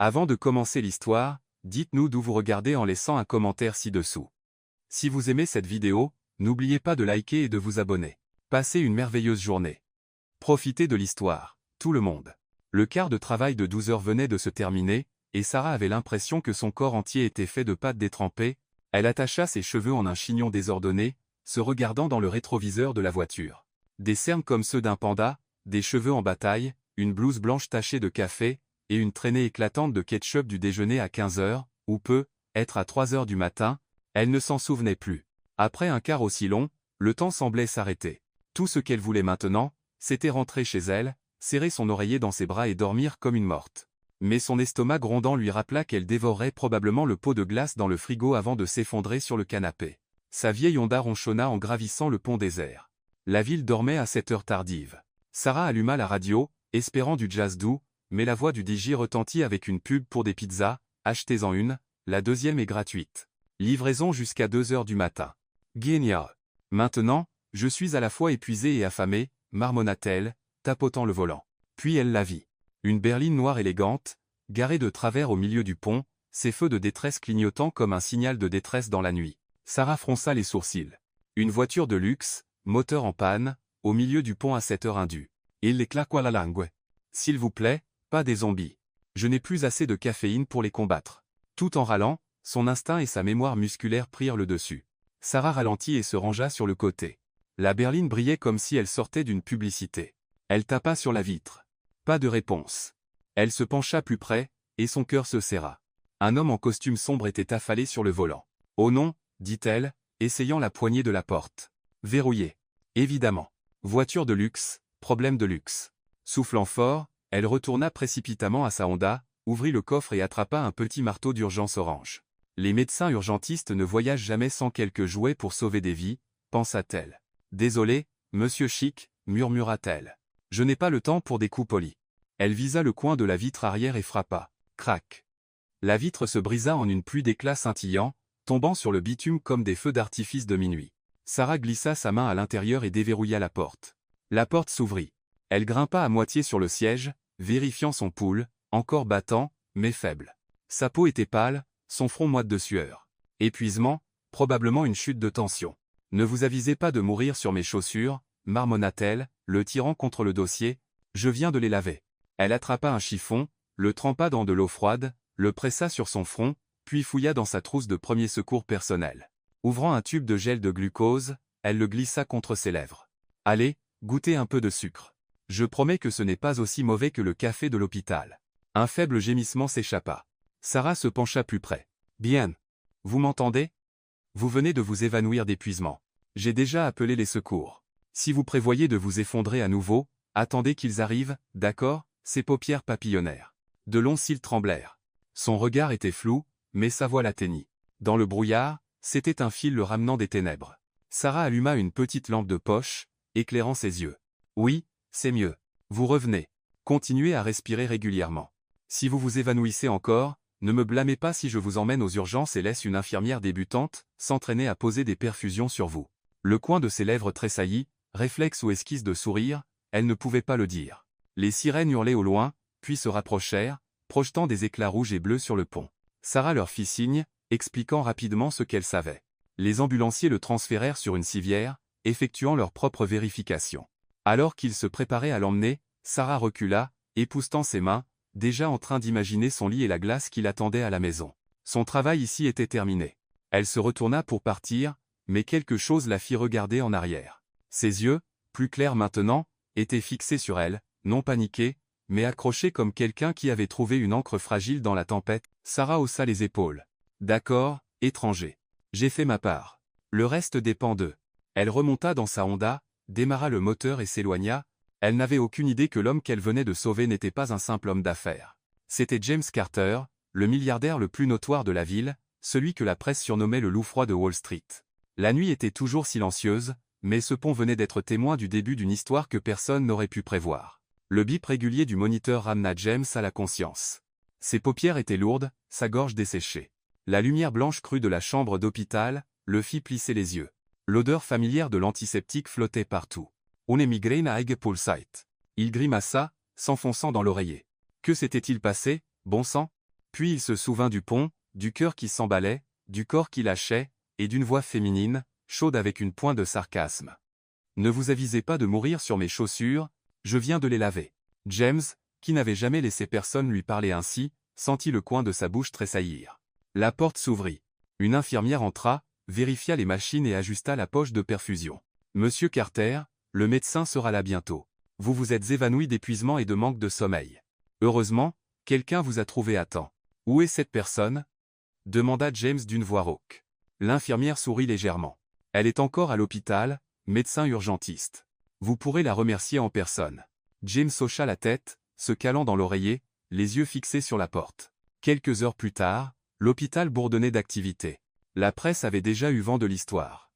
Avant de commencer l'histoire, dites-nous d'où vous regardez en laissant un commentaire ci-dessous. Si vous aimez cette vidéo, n'oubliez pas de liker et de vous abonner. Passez une merveilleuse journée. Profitez de l'histoire, tout le monde. Le quart de travail de 12 heures venait de se terminer, et Sarah avait l'impression que son corps entier était fait de pâte détrempée. Elle attacha ses cheveux en un chignon désordonné, se regardant dans le rétroviseur de la voiture. Des cernes comme ceux d'un panda, des cheveux en bataille, une blouse blanche tachée de café, et une traînée éclatante de ketchup du déjeuner à 15 heures, ou peut être à 3 heures du matin, elle ne s'en souvenait plus. Après un quart aussi long, le temps semblait s'arrêter. Tout ce qu'elle voulait maintenant, c'était rentrer chez elle, serrer son oreiller dans ses bras et dormir comme une morte. Mais son estomac grondant lui rappela qu'elle dévorerait probablement le pot de glace dans le frigo avant de s'effondrer sur le canapé. Sa vieille Honda ronchonna en gravissant le pont désert. La ville dormait à cette heure tardive. Sarah alluma la radio, espérant du jazz doux, mais la voix du DJ retentit avec une pub pour des pizzas. Achetez-en une, la deuxième est gratuite. Livraison jusqu'à 2 heures du matin. Génial. Maintenant, je suis à la fois épuisée et affamée, marmonna-t-elle, tapotant le volant. Puis elle la vit. Une berline noire élégante, garée de travers au milieu du pont, ses feux de détresse clignotant comme un signal de détresse dans la nuit. Sarah fronça les sourcils. Une voiture de luxe, moteur en panne, au milieu du pont à cette heure indue. Il les claqua la langue. S'il vous plaît, pas des zombies. Je n'ai plus assez de caféine pour les combattre. Tout en râlant, son instinct et sa mémoire musculaire prirent le dessus. Sarah ralentit et se rangea sur le côté. La berline brillait comme si elle sortait d'une publicité. Elle tapa sur la vitre. Pas de réponse. Elle se pencha plus près, et son cœur se serra. Un homme en costume sombre était affalé sur le volant. « Oh non !» dit-elle, essayant la poignée de la porte. Verrouillée. Évidemment. Voiture de luxe, problème de luxe. Soufflant fort, elle retourna précipitamment à sa Honda, ouvrit le coffre et attrapa un petit marteau d'urgence orange. Les médecins urgentistes ne voyagent jamais sans quelques jouets pour sauver des vies, pensa-t-elle. Désolé, monsieur Chic, murmura-t-elle. Je n'ai pas le temps pour des coups polis. Elle visa le coin de la vitre arrière et frappa. Crac. La vitre se brisa en une pluie d'éclats scintillants, tombant sur le bitume comme des feux d'artifice de minuit. Sarah glissa sa main à l'intérieur et déverrouilla la porte. La porte s'ouvrit. Elle grimpa à moitié sur le siège, vérifiant son pouls, encore battant, mais faible. Sa peau était pâle, son front moite de sueur. Épuisement, probablement une chute de tension. Ne vous avisez pas de mourir sur mes chaussures, marmonna-t-elle, le tirant contre le dossier. Je viens de les laver. Elle attrapa un chiffon, le trempa dans de l'eau froide, le pressa sur son front, puis fouilla dans sa trousse de premier secours personnel. Ouvrant un tube de gel de glucose, elle le glissa contre ses lèvres. Allez, goûtez un peu de sucre. Je promets que ce n'est pas aussi mauvais que le café de l'hôpital. Un faible gémissement s'échappa. Sarah se pencha plus près. Bien. Vous m'entendez? Vous venez de vous évanouir d'épuisement. J'ai déjà appelé les secours. Si vous prévoyez de vous effondrer à nouveau, attendez qu'ils arrivent, d'accord? Ses paupières papillonnèrent. De longs cils tremblèrent. Son regard était flou, mais sa voix l'atteignit. Dans le brouillard, c'était un fil le ramenant des ténèbres. Sarah alluma une petite lampe de poche, éclairant ses yeux. Oui, c'est mieux. Vous revenez. Continuez à respirer régulièrement. Si vous vous évanouissez encore, ne me blâmez pas si je vous emmène aux urgences et laisse une infirmière débutante s'entraîner à poser des perfusions sur vous. Le coin de ses lèvres tressaillit, réflexe ou esquisse de sourire, elle ne pouvait pas le dire. Les sirènes hurlaient au loin, puis se rapprochèrent, projetant des éclats rouges et bleus sur le pont. Sarah leur fit signe, expliquant rapidement ce qu'elle savait. Les ambulanciers le transférèrent sur une civière, effectuant leur propre vérification. Alors qu'ils se préparaient à l'emmener, Sarah recula, époussetant ses mains, déjà en train d'imaginer son lit et la glace qui l'attendait à la maison. Son travail ici était terminé. Elle se retourna pour partir, mais quelque chose la fit regarder en arrière. Ses yeux, plus clairs maintenant, étaient fixés sur elle, non paniqués, mais accrochés comme quelqu'un qui avait trouvé une ancre fragile dans la tempête. Sarah haussa les épaules. D'accord, étranger. J'ai fait ma part. Le reste dépend d'eux. Elle remonta dans sa Honda, démarra le moteur et s'éloigna. Elle n'avait aucune idée que l'homme qu'elle venait de sauver n'était pas un simple homme d'affaires. C'était James Carter, le milliardaire le plus notoire de la ville, celui que la presse surnommait le loup froid de Wall Street. La nuit était toujours silencieuse, mais ce pont venait d'être témoin du début d'une histoire que personne n'aurait pu prévoir. Le bip régulier du moniteur ramena James à la conscience. Ses paupières étaient lourdes, sa gorge desséchée. La lumière blanche crue de la chambre d'hôpital le fit plisser les yeux. L'odeur familière de l'antiseptique flottait partout. On est migraine à Pulsite. Il grimaça, s'enfonçant dans l'oreiller. Que s'était-il passé, bon sang? Puis il se souvint du pont, du cœur qui s'emballait, du corps qui lâchait, et d'une voix féminine, chaude avec une pointe de sarcasme. « Ne vous avisez pas de mourir sur mes chaussures, je viens de les laver. » James, qui n'avait jamais laissé personne lui parler ainsi, sentit le coin de sa bouche tressaillir. La porte s'ouvrit. Une infirmière entra, vérifia les machines et ajusta la poche de perfusion. « Monsieur Carter, le médecin sera là bientôt. Vous vous êtes évanoui d'épuisement et de manque de sommeil. Heureusement, quelqu'un vous a trouvé à temps. Où est cette personne ?» demanda James d'une voix rauque. L'infirmière sourit légèrement. « Elle est encore à l'hôpital, médecin urgentiste. Vous pourrez la remercier en personne. » James hocha la tête, se calant dans l'oreiller, les yeux fixés sur la porte. Quelques heures plus tard, l'hôpital bourdonnait d'activité. La presse avait déjà eu vent de l'histoire.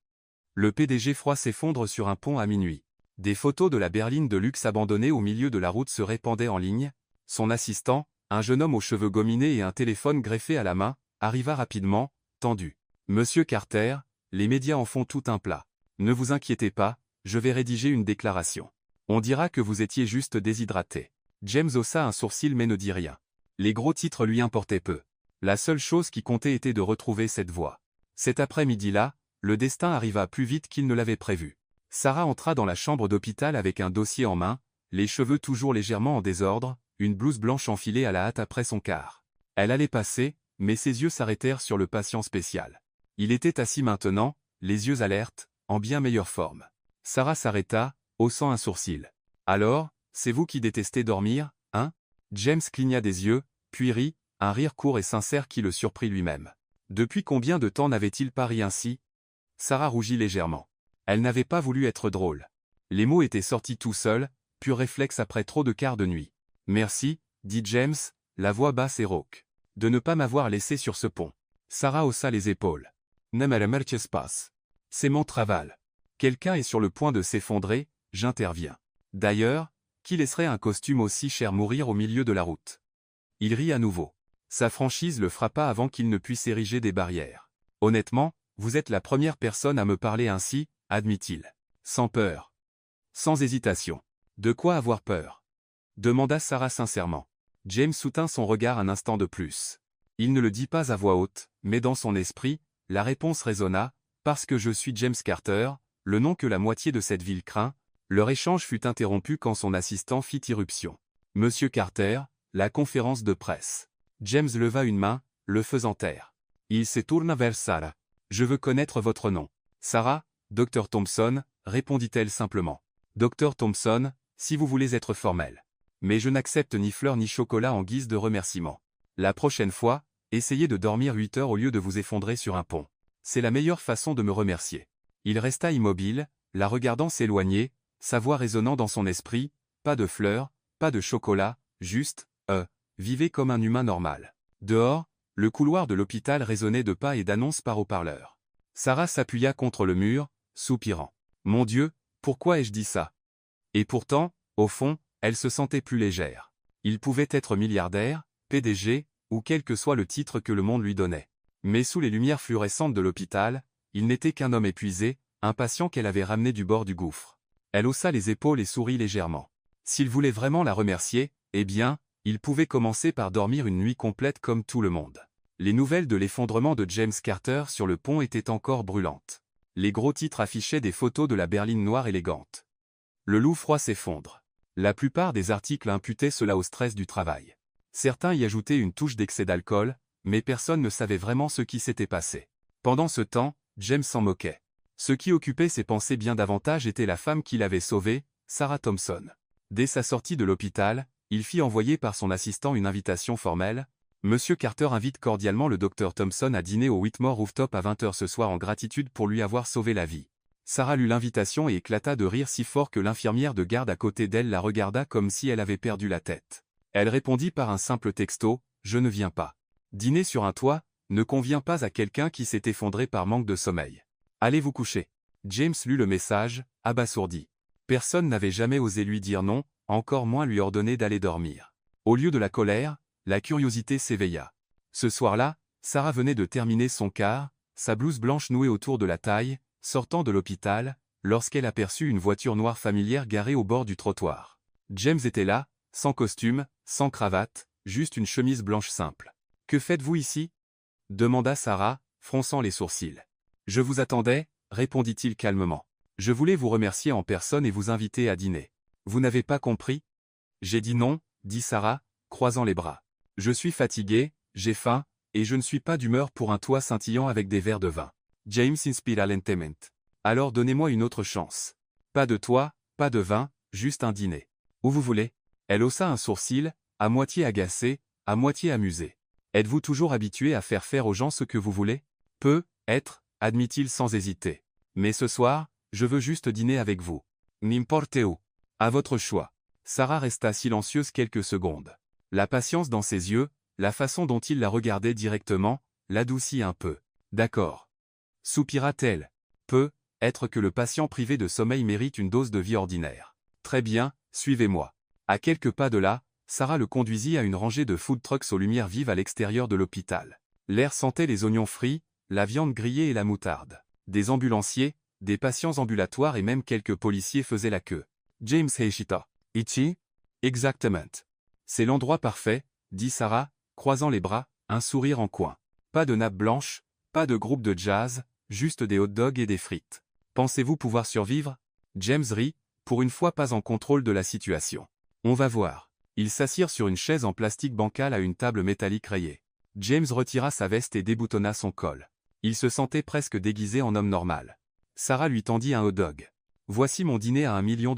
Le PDG froid s'effondre sur un pont à minuit. Des photos de la berline de luxe abandonnée au milieu de la route se répandaient en ligne. Son assistant, un jeune homme aux cheveux gominés et un téléphone greffé à la main, arriva rapidement, tendu. « Monsieur Carter, les médias en font tout un plat. Ne vous inquiétez pas, je vais rédiger une déclaration. On dira que vous étiez juste déshydraté. » James haussa un sourcil mais ne dit rien. Les gros titres lui importaient peu. La seule chose qui comptait était de retrouver cette voix. Cet après-midi-là, le destin arriva plus vite qu'il ne l'avait prévu. Sarah entra dans la chambre d'hôpital avec un dossier en main, les cheveux toujours légèrement en désordre, une blouse blanche enfilée à la hâte après son quart. Elle allait passer, mais ses yeux s'arrêtèrent sur le patient spécial. Il était assis maintenant, les yeux alertes, en bien meilleure forme. Sarah s'arrêta, haussant un sourcil. « Alors, c'est vous qui détestez dormir, hein ?» James cligna des yeux, puis rit, un rire court et sincère qui le surprit lui-même. Depuis combien de temps n'avait-il pas ri ainsi? Sarah rougit légèrement. Elle n'avait pas voulu être drôle. Les mots étaient sortis tout seuls, pur réflexe après trop de quarts de nuit. « Merci, » dit James, la voix basse et rauque, « de ne pas m'avoir laissé sur ce pont. » Sarah haussa les épaules. « Ne me remerciez pas. C'est mon travail. Quelqu'un est sur le point de s'effondrer, j'interviens. D'ailleurs, qui laisserait un costume aussi cher mourir au milieu de la route ?» Il rit à nouveau. Sa franchise le frappa avant qu'il ne puisse ériger des barrières. « Honnêtement, vous êtes la première personne à me parler ainsi, » admit-il. Sans peur. Sans hésitation. « De quoi avoir peur ?» demanda Sarah sincèrement. James soutint son regard un instant de plus. Il ne le dit pas à voix haute, mais dans son esprit, la réponse résonna, « Parce que je suis James Carter, le nom que la moitié de cette ville craint. » Leur échange fut interrompu quand son assistant fit irruption. « Monsieur Carter, la conférence de presse. » James leva une main, le faisant taire. Il se tourna vers Sarah. « Je veux connaître votre nom. »« Sarah, Dr Thompson, » répondit-elle simplement. « Dr Thompson, si vous voulez être formel. Mais je n'accepte ni fleurs ni chocolat en guise de remerciement. La prochaine fois, essayez de dormir 8 heures au lieu de vous effondrer sur un pont. C'est la meilleure façon de me remercier. » Il resta immobile, la regardant s'éloigner, sa voix résonnant dans son esprit, « Pas de fleurs, pas de chocolat, juste, vivez comme un humain normal. » Dehors, le couloir de l'hôpital résonnait de pas et d'annonces par haut-parleur. Sarah s'appuya contre le mur, soupirant. « Mon Dieu, pourquoi ai-je dit ça ?» Et pourtant, au fond, elle se sentait plus légère. Il pouvait être milliardaire, PDG, ou quel que soit le titre que le monde lui donnait. Mais sous les lumières fluorescentes de l'hôpital, il n'était qu'un homme épuisé, impatient qu'elle avait ramené du bord du gouffre. Elle haussa les épaules et sourit légèrement. S'il voulait vraiment la remercier, eh bien, il pouvait commencer par dormir une nuit complète comme tout le monde. Les nouvelles de l'effondrement de James Carter sur le pont étaient encore brûlantes. Les gros titres affichaient des photos de la berline noire élégante. Le loup froid s'effondre. La plupart des articles imputaient cela au stress du travail. Certains y ajoutaient une touche d'excès d'alcool, mais personne ne savait vraiment ce qui s'était passé. Pendant ce temps, James s'en moquait. Ce qui occupait ses pensées bien davantage était la femme qui l'avait sauvé, Sarah Thompson. Dès sa sortie de l'hôpital, il fit envoyer par son assistant une invitation formelle. « Monsieur Carter invite cordialement le Dr Thompson à dîner au Whitmore Rooftop à 20 h ce soir en gratitude pour lui avoir sauvé la vie. » Sarah lut l'invitation et éclata de rire si fort que l'infirmière de garde à côté d'elle la regarda comme si elle avait perdu la tête. Elle répondit par un simple texto, « Je ne viens pas. Dîner sur un toit ne convient pas à quelqu'un qui s'est effondré par manque de sommeil. Allez vous coucher. » James lut le message, abasourdi. Personne n'avait jamais osé lui dire non, encore moins lui ordonner d'aller dormir. Au lieu de la colère, la curiosité s'éveilla. Ce soir-là, Sarah venait de terminer son quart, sa blouse blanche nouée autour de la taille, sortant de l'hôpital, lorsqu'elle aperçut une voiture noire familière garée au bord du trottoir. James était là, sans costume, sans cravate, juste une chemise blanche simple. « Que faites-vous ici? Demanda Sarah, fronçant les sourcils. Je vous attendais, répondit-il calmement. Je voulais vous remercier en personne et vous inviter à dîner. Vous n'avez pas compris? J'ai dit non, dit Sarah, croisant les bras. Je suis fatiguée, j'ai faim, et je ne suis pas d'humeur pour un toit scintillant avec des verres de vin. James inspira lentement. Alors donnez-moi une autre chance. Pas de toit, pas de vin, juste un dîner. Où vous voulez? Elle haussa un sourcil, à moitié agacé, à moitié amusé. Êtes-vous toujours habitué à faire aux gens ce que vous voulez? Peut être, admit-il sans hésiter. Mais ce soir, je veux juste dîner avec vous. N'importe où. À votre choix. Sarah resta silencieuse quelques secondes. La patience dans ses yeux, la façon dont il la regardait directement, l'adoucit un peu. D'accord. Soupira-t-elle. Peut être que le patient privé de sommeil mérite une dose de vie ordinaire. Très bien, suivez-moi. À quelques pas de là, Sarah le conduisit à une rangée de food trucks aux lumières vives à l'extérieur de l'hôpital. L'air sentait les oignons frits, la viande grillée et la moutarde. Des ambulanciers, des patients ambulatoires et même quelques policiers faisaient la queue. James Heishita. Ichi? Exactement. C'est l'endroit parfait, dit Sarah, croisant les bras, un sourire en coin. Pas de nappe blanche, pas de groupe de jazz, juste des hot dogs et des frites. Pensez-vous pouvoir survivre? James rit, pour une fois pas en contrôle de la situation. On va voir. Ils s'assirent sur une chaise en plastique bancal à une table métallique rayée. James retira sa veste et déboutonna son col. Il se sentait presque déguisé en homme normal. Sarah lui tendit un hot dog. Voici mon dîner à $1 million.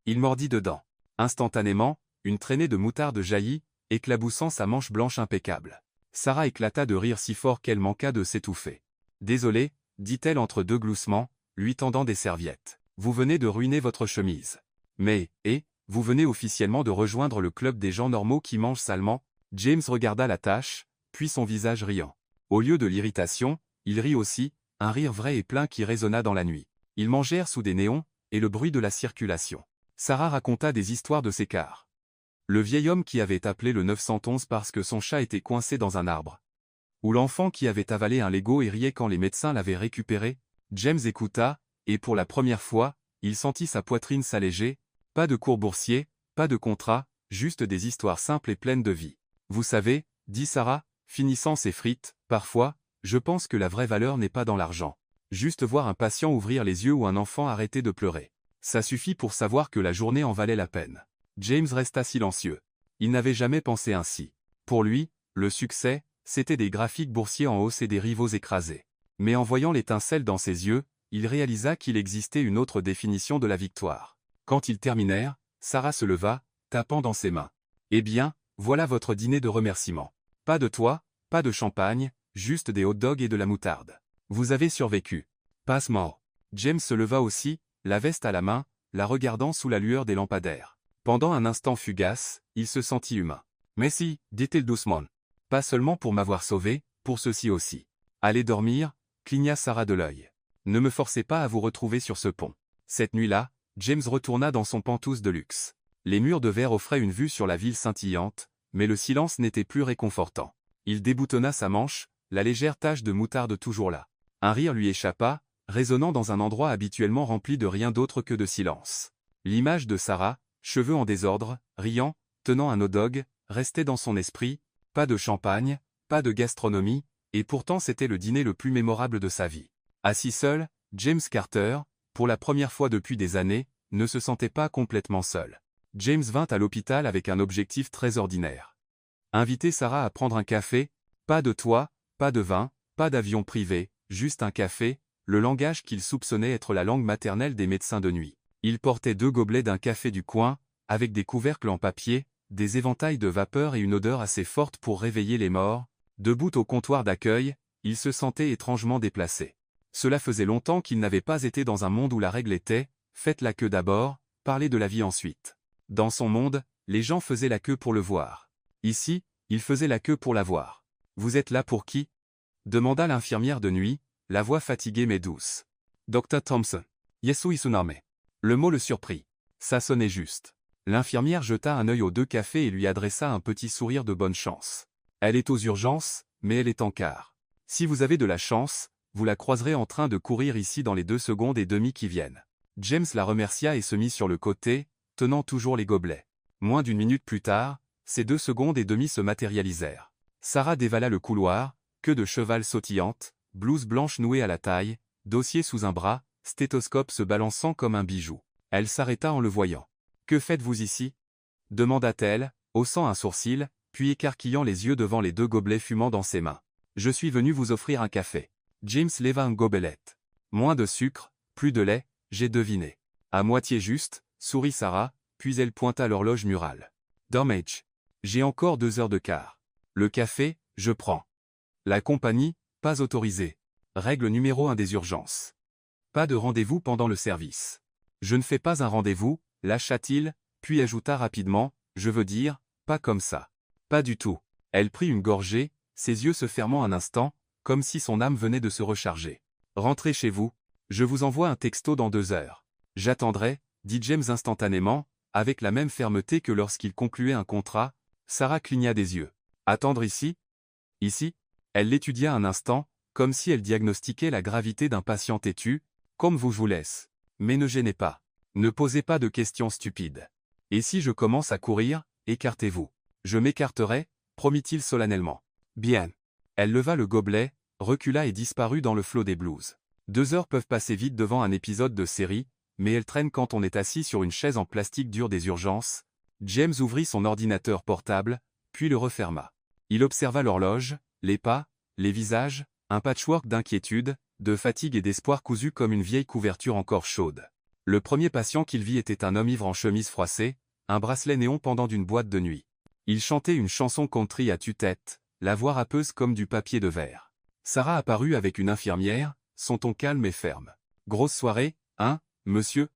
Il mordit dedans. Instantanément, une traînée de moutarde jaillit, éclaboussant sa manche blanche impeccable. Sarah éclata de rire si fort qu'elle manqua de s'étouffer. Désolé, dit-elle entre deux gloussements, lui tendant des serviettes. Vous venez de ruiner votre chemise. Mais, vous venez officiellement de rejoindre le club des gens normaux qui mangent salement. James regarda la tâche, puis son visage riant. Au lieu de l'irritation, il rit aussi, un rire vrai et plein qui résonna dans la nuit. Ils mangèrent sous des néons, et le bruit de la circulation. Sarah raconta des histoires de ses cars. Le vieil homme qui avait appelé le 911 parce que son chat était coincé dans un arbre. Ou l'enfant qui avait avalé un Lego et riait quand les médecins l'avaient récupéré. James écouta, et pour la première fois, il sentit sa poitrine s'alléger. Pas de cours boursiers, pas de contrat, juste des histoires simples et pleines de vie. Vous savez, dit Sarah, finissant ses frites, parfois, je pense que la vraie valeur n'est pas dans l'argent. Juste voir un patient ouvrir les yeux ou un enfant arrêter de pleurer. Ça suffit pour savoir que la journée en valait la peine. James resta silencieux. Il n'avait jamais pensé ainsi. Pour lui, le succès, c'était des graphiques boursiers en hausse et des rivaux écrasés. Mais en voyant l'étincelle dans ses yeux, il réalisa qu'il existait une autre définition de la victoire. Quand ils terminèrent, Sarah se leva, tapant dans ses mains. Eh bien, voilà votre dîner de remerciement. Pas de toit, pas de champagne, juste des hot dogs et de la moutarde. Vous avez survécu. Passe-mort. James se leva aussi, la veste à la main, la regardant sous la lueur des lampadaires. Pendant un instant fugace, il se sentit humain. Mais si, dit-il doucement. Pas seulement pour m'avoir sauvé, pour ceci aussi. Allez dormir, cligna Sarah de l'œil. Ne me forcez pas à vous retrouver sur ce pont. Cette nuit-là, James retourna dans son penthouse de luxe. Les murs de verre offraient une vue sur la ville scintillante, mais le silence n'était plus réconfortant. Il déboutonna sa manche, la légère tache de moutarde toujours là. Un rire lui échappa, résonnant dans un endroit habituellement rempli de rien d'autre que de silence. L'image de Sarah, cheveux en désordre, riant, tenant un hot dog, restait dans son esprit. Pas de champagne, pas de gastronomie, et pourtant c'était le dîner le plus mémorable de sa vie. Assis seul, James Carter, pour la première fois depuis des années, ne se sentait pas complètement seul. James vint à l'hôpital avec un objectif très ordinaire. Inviter Sarah à prendre un café, pas de toit, pas de vin, pas d'avion privé, juste un café, le langage qu'il soupçonnait être la langue maternelle des médecins de nuit. Il portait 2 gobelets d'un café du coin, avec des couvercles en papier, des éventails de vapeur et une odeur assez forte pour réveiller les morts. Debout au comptoir d'accueil, il se sentait étrangement déplacé. Cela faisait longtemps qu'il n'avait pas été dans un monde où la règle était « faites la queue d'abord, parlez de la vie ensuite ». Dans son monde, les gens faisaient la queue pour le voir. Ici, il faisait la queue pour la voir. « Vous êtes là pour qui ?» demanda l'infirmière de nuit, la voix fatiguée mais douce. « Dr. Thompson. Yesu Isuname. » Le mot le surprit. Ça sonnait juste. L'infirmière jeta un œil aux 2 cafés et lui adressa un petit sourire de bonne chance. Elle est aux urgences, mais elle est en quart. Si vous avez de la chance, vous la croiserez en train de courir ici dans les 2 secondes et demie qui viennent. James la remercia et se mit sur le côté, tenant toujours les gobelets. Moins d'1 minute plus tard, ces 2 secondes et demie se matérialisèrent. Sarah dévala le couloir, queue de cheval sautillante, blouse blanche nouée à la taille, dossier sous un bras, stéthoscope se balançant comme un bijou. Elle s'arrêta en le voyant. « Que faites-vous ici » demanda-t-elle, haussant un sourcil, puis écarquillant les yeux devant les 2 gobelets fumant dans ses mains. « Je suis venu vous offrir un café. » James leva un gobelet. « Moins de sucre, plus de lait, j'ai deviné. » À moitié juste, sourit Sarah, puis elle pointa l'horloge murale. « Dommage. J'ai encore 2 heures de quart. Le café, je prends. La compagnie, pas autorisée. Règle numéro 1 des urgences. Pas de rendez-vous pendant le service. » « Je ne fais pas un rendez-vous, lâcha-t-il, puis ajouta rapidement, je veux dire, pas comme ça. » « Pas du tout. » Elle prit une gorgée, ses yeux se fermant un instant, comme si son âme venait de se recharger. « Rentrez chez vous. Je vous envoie un texto dans 2 heures. »« J'attendrai, » dit James instantanément, avec la même fermeté que lorsqu'il concluait un contrat. Sarah cligna des yeux. « Attendre ici ?»« Ici ?» Elle l'étudia un instant, comme si elle diagnostiquait la gravité d'un patient têtu. « Comme vous vous laisse. Mais ne gênez pas. Ne posez pas de questions stupides. Et si je commence à courir, écartez-vous. » « Je m'écarterai, » promit-il solennellement. « Bien. » Elle leva le gobelet, recula et disparut dans le flot des blues. 2 heures peuvent passer vite devant un épisode de série, mais elles traînent quand on est assis sur une chaise en plastique dur des urgences. James ouvrit son ordinateur portable, puis le referma. Il observa l'horloge, les pas, les visages, un patchwork d'inquiétude, de fatigue et d'espoir cousu comme une vieille couverture encore chaude. Le premier patient qu'il vit était un homme ivre en chemise froissée, un bracelet néon pendant d'une boîte de nuit. Il chantait une chanson country à tue-tête, la voix râpeuse comme du papier de verre. Sarah apparut avec une infirmière, son ton calme et ferme. « Grosse soirée, hein, monsieur ?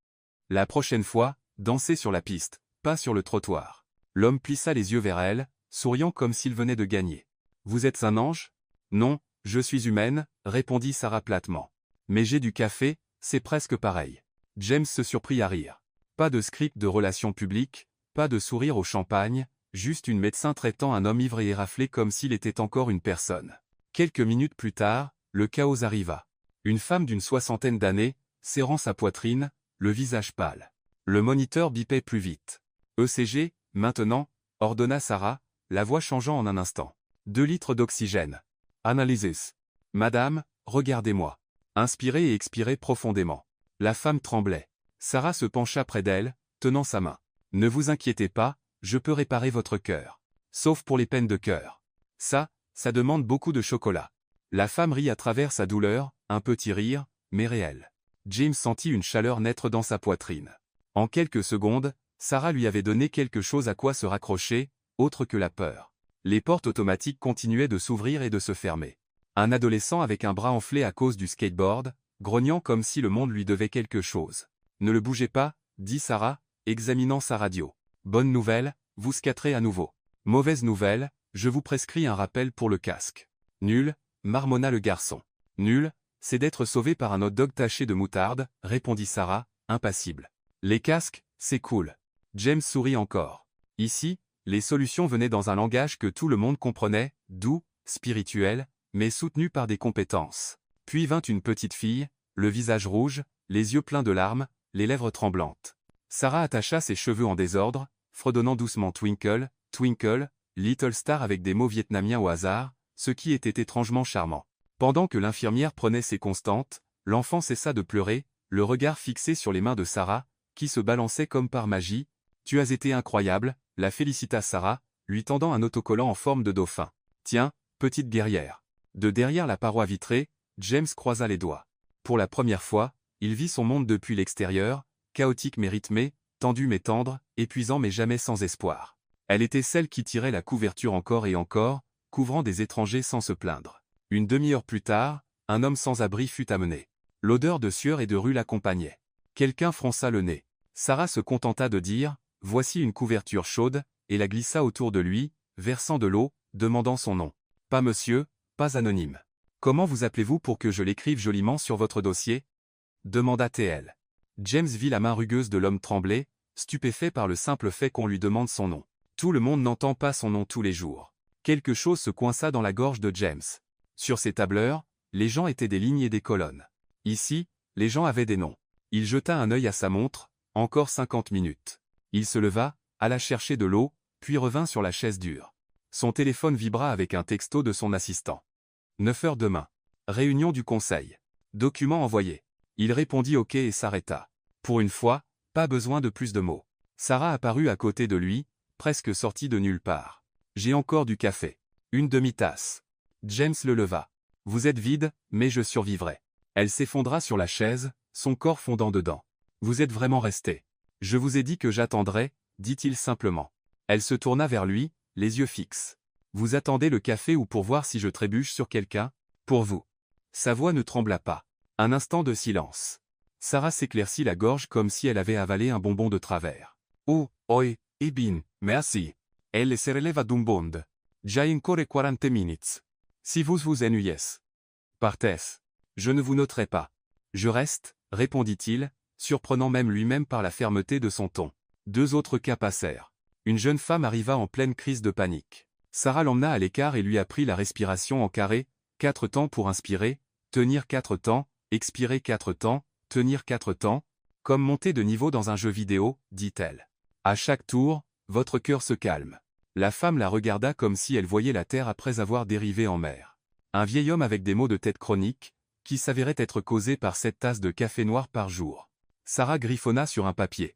La prochaine fois, dansez sur la piste, pas sur le trottoir. » L'homme plissa les yeux vers elle, souriant comme s'il venait de gagner. « Vous êtes un ange ? » ?»« Non, je suis humaine, » répondit Sarah platement. « Mais j'ai du café, c'est presque pareil. » James se surprit à rire. Pas de script de relations publiques, pas de sourire au champagne, juste une médecin traitant un homme ivre et éraflé comme s'il était encore une personne. Quelques minutes plus tard, le chaos arriva. Une femme d'une 60aine d'années, serrant sa poitrine, le visage pâle. Le moniteur bipait plus vite. « ECG, maintenant » ordonna Sarah, la voix changeant en un instant. 2 litres d'oxygène. « Analysis. » « Madame, regardez-moi. » Inspirez et expirez profondément. La femme tremblait. Sarah se pencha près d'elle, tenant sa main. « Ne vous inquiétez pas, je peux réparer votre cœur. Sauf pour les peines de cœur. Ça demande beaucoup de chocolat. » La femme rit à travers sa douleur, un petit rire, mais réel. James sentit une chaleur naître dans sa poitrine. En quelques secondes, Sarah lui avait donné quelque chose à quoi se raccrocher, autre que la peur. Les portes automatiques continuaient de s'ouvrir et de se fermer. Un adolescent avec un bras enflé à cause du skateboard, grognant comme si le monde lui devait quelque chose. « Ne le bougez pas, » dit Sarah, examinant sa radio. « Bonne nouvelle, vous skaterez à nouveau. Mauvaise nouvelle, je vous prescris un rappel pour le casque. » « Nul, » marmonna le garçon. « Nul, c'est d'être sauvé par un hot-dog taché de moutarde, » répondit Sarah, impassible. « Les casques, c'est cool. » James sourit encore. Ici, les solutions venaient dans un langage que tout le monde comprenait, doux, spirituel, mais soutenu par des compétences. Puis vint une petite fille, le visage rouge, les yeux pleins de larmes, les lèvres tremblantes. Sarah attacha ses cheveux en désordre, fredonnant doucement Twinkle, Twinkle, Little Star avec des mots vietnamiens au hasard, ce qui était étrangement charmant. Pendant que l'infirmière prenait ses constantes, l'enfant cessa de pleurer, le regard fixé sur les mains de Sarah, qui se balançaient comme par magie. « Tu as été incroyable », la félicita Sarah, lui tendant un autocollant en forme de dauphin. « Tiens, petite guerrière. » De derrière la paroi vitrée, James croisa les doigts. Pour la première fois, il vit son monde depuis l'extérieur, chaotique mais rythmé, tendu mais tendre, épuisant mais jamais sans espoir. Elle était celle qui tirait la couverture encore et encore, couvrant des étrangers sans se plaindre. Une demi-heure plus tard, un homme sans abri fut amené. L'odeur de sueur et de rue l'accompagnait. Quelqu'un fronça le nez. Sarah se contenta de dire « Voici une couverture chaude » et la glissa autour de lui, versant de l'eau, demandant son nom. « Pas monsieur, pas anonyme. Comment vous appelez-vous pour que je l'écrive joliment sur votre dossier ?» demanda-t-elle. James vit la main rugueuse de l'homme trembler, stupéfait par le simple fait qu'on lui demande son nom. Tout le monde n'entend pas son nom tous les jours. Quelque chose se coinça dans la gorge de James. Sur ces tableurs, les gens étaient des lignes et des colonnes. Ici, les gens avaient des noms. Il jeta un œil à sa montre, encore 50 minutes. Il se leva, alla chercher de l'eau, puis revint sur la chaise dure. Son téléphone vibra avec un texto de son assistant. 9 heures demain. Réunion du conseil. Document envoyé. Il répondit OK et s'arrêta. Pour une fois, pas besoin de plus de mots. Sarah apparut à côté de lui, presque sortie de nulle part. J'ai encore du café. Une demi-tasse. James le leva. Vous êtes vide, mais je survivrai. Elle s'effondra sur la chaise, son corps fondant dedans. Vous êtes vraiment resté. Je vous ai dit que j'attendrais, dit-il simplement. Elle se tourna vers lui, les yeux fixes. Vous attendez le café ou pour voir si je trébuche sur quelqu'un? Pour vous. Sa voix ne trembla pas. Un instant de silence. Sarah s'éclaircit la gorge comme si elle avait avalé un bonbon de travers. Oh, oi, bien, merci. Elle se releva d'un bond. J'ai encore 40 minutes. Si vous vous ennuyez. Partez. Je ne vous noterai pas. Je reste, répondit-il, surprenant même lui-même par la fermeté de son ton. 2 autres cas passèrent. Une jeune femme arriva en pleine crise de panique. Sarah l'emmena à l'écart et lui apprit la respiration en carré, 4 temps pour inspirer, tenir 4 temps, expirer 4 temps, tenir 4 temps, comme monter de niveau dans un jeu vidéo, dit-elle. À chaque tour, votre cœur se calme. La femme la regarda comme si elle voyait la terre après avoir dérivé en mer. Un vieil homme avec des maux de tête chroniques, qui s'avéraient être causés par 7 tasses de café noir par jour. Sarah griffonna sur un papier.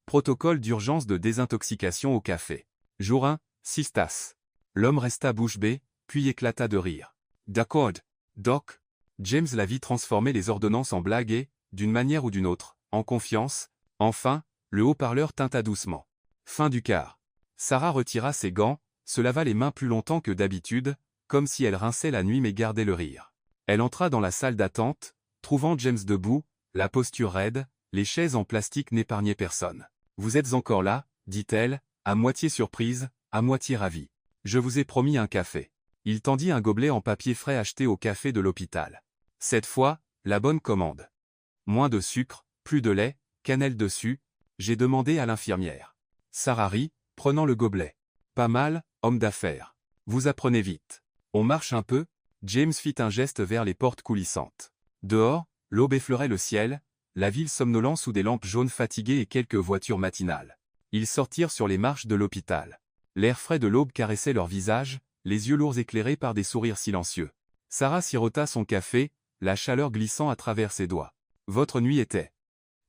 Protocole d'urgence de désintoxication au café. Jour 1, 6 tasses. L'homme resta bouche bée, puis éclata de rire. D'accord, doc. James la vit transformer les ordonnances en blagues et, d'une manière ou d'une autre, en confiance. Enfin, le haut-parleur tinta doucement. Fin du quart. Sarah retira ses gants, se lava les mains plus longtemps que d'habitude, comme si elle rinçait la nuit mais gardait le rire. Elle entra dans la salle d'attente, trouvant James debout, la posture raide, les chaises en plastique n'épargnaient personne. Vous êtes encore là, dit-elle, à moitié surprise, à moitié ravie. Je vous ai promis un café. Il tendit un gobelet en papier frais acheté au café de l'hôpital. Cette fois, la bonne commande. Moins de sucre, plus de lait, cannelle dessus, j'ai demandé à l'infirmière. Sarah rit, prenant le gobelet. Pas mal, homme d'affaires. Vous apprenez vite. On marche un peu? James fit un geste vers les portes coulissantes. Dehors, l'aube effleurait le ciel, la ville somnolente sous des lampes jaunes fatiguées et quelques voitures matinales. Ils sortirent sur les marches de l'hôpital. L'air frais de l'aube caressait leurs visages, les yeux lourds éclairés par des sourires silencieux. Sarah sirota son café, la chaleur glissant à travers ses doigts. Votre nuit était.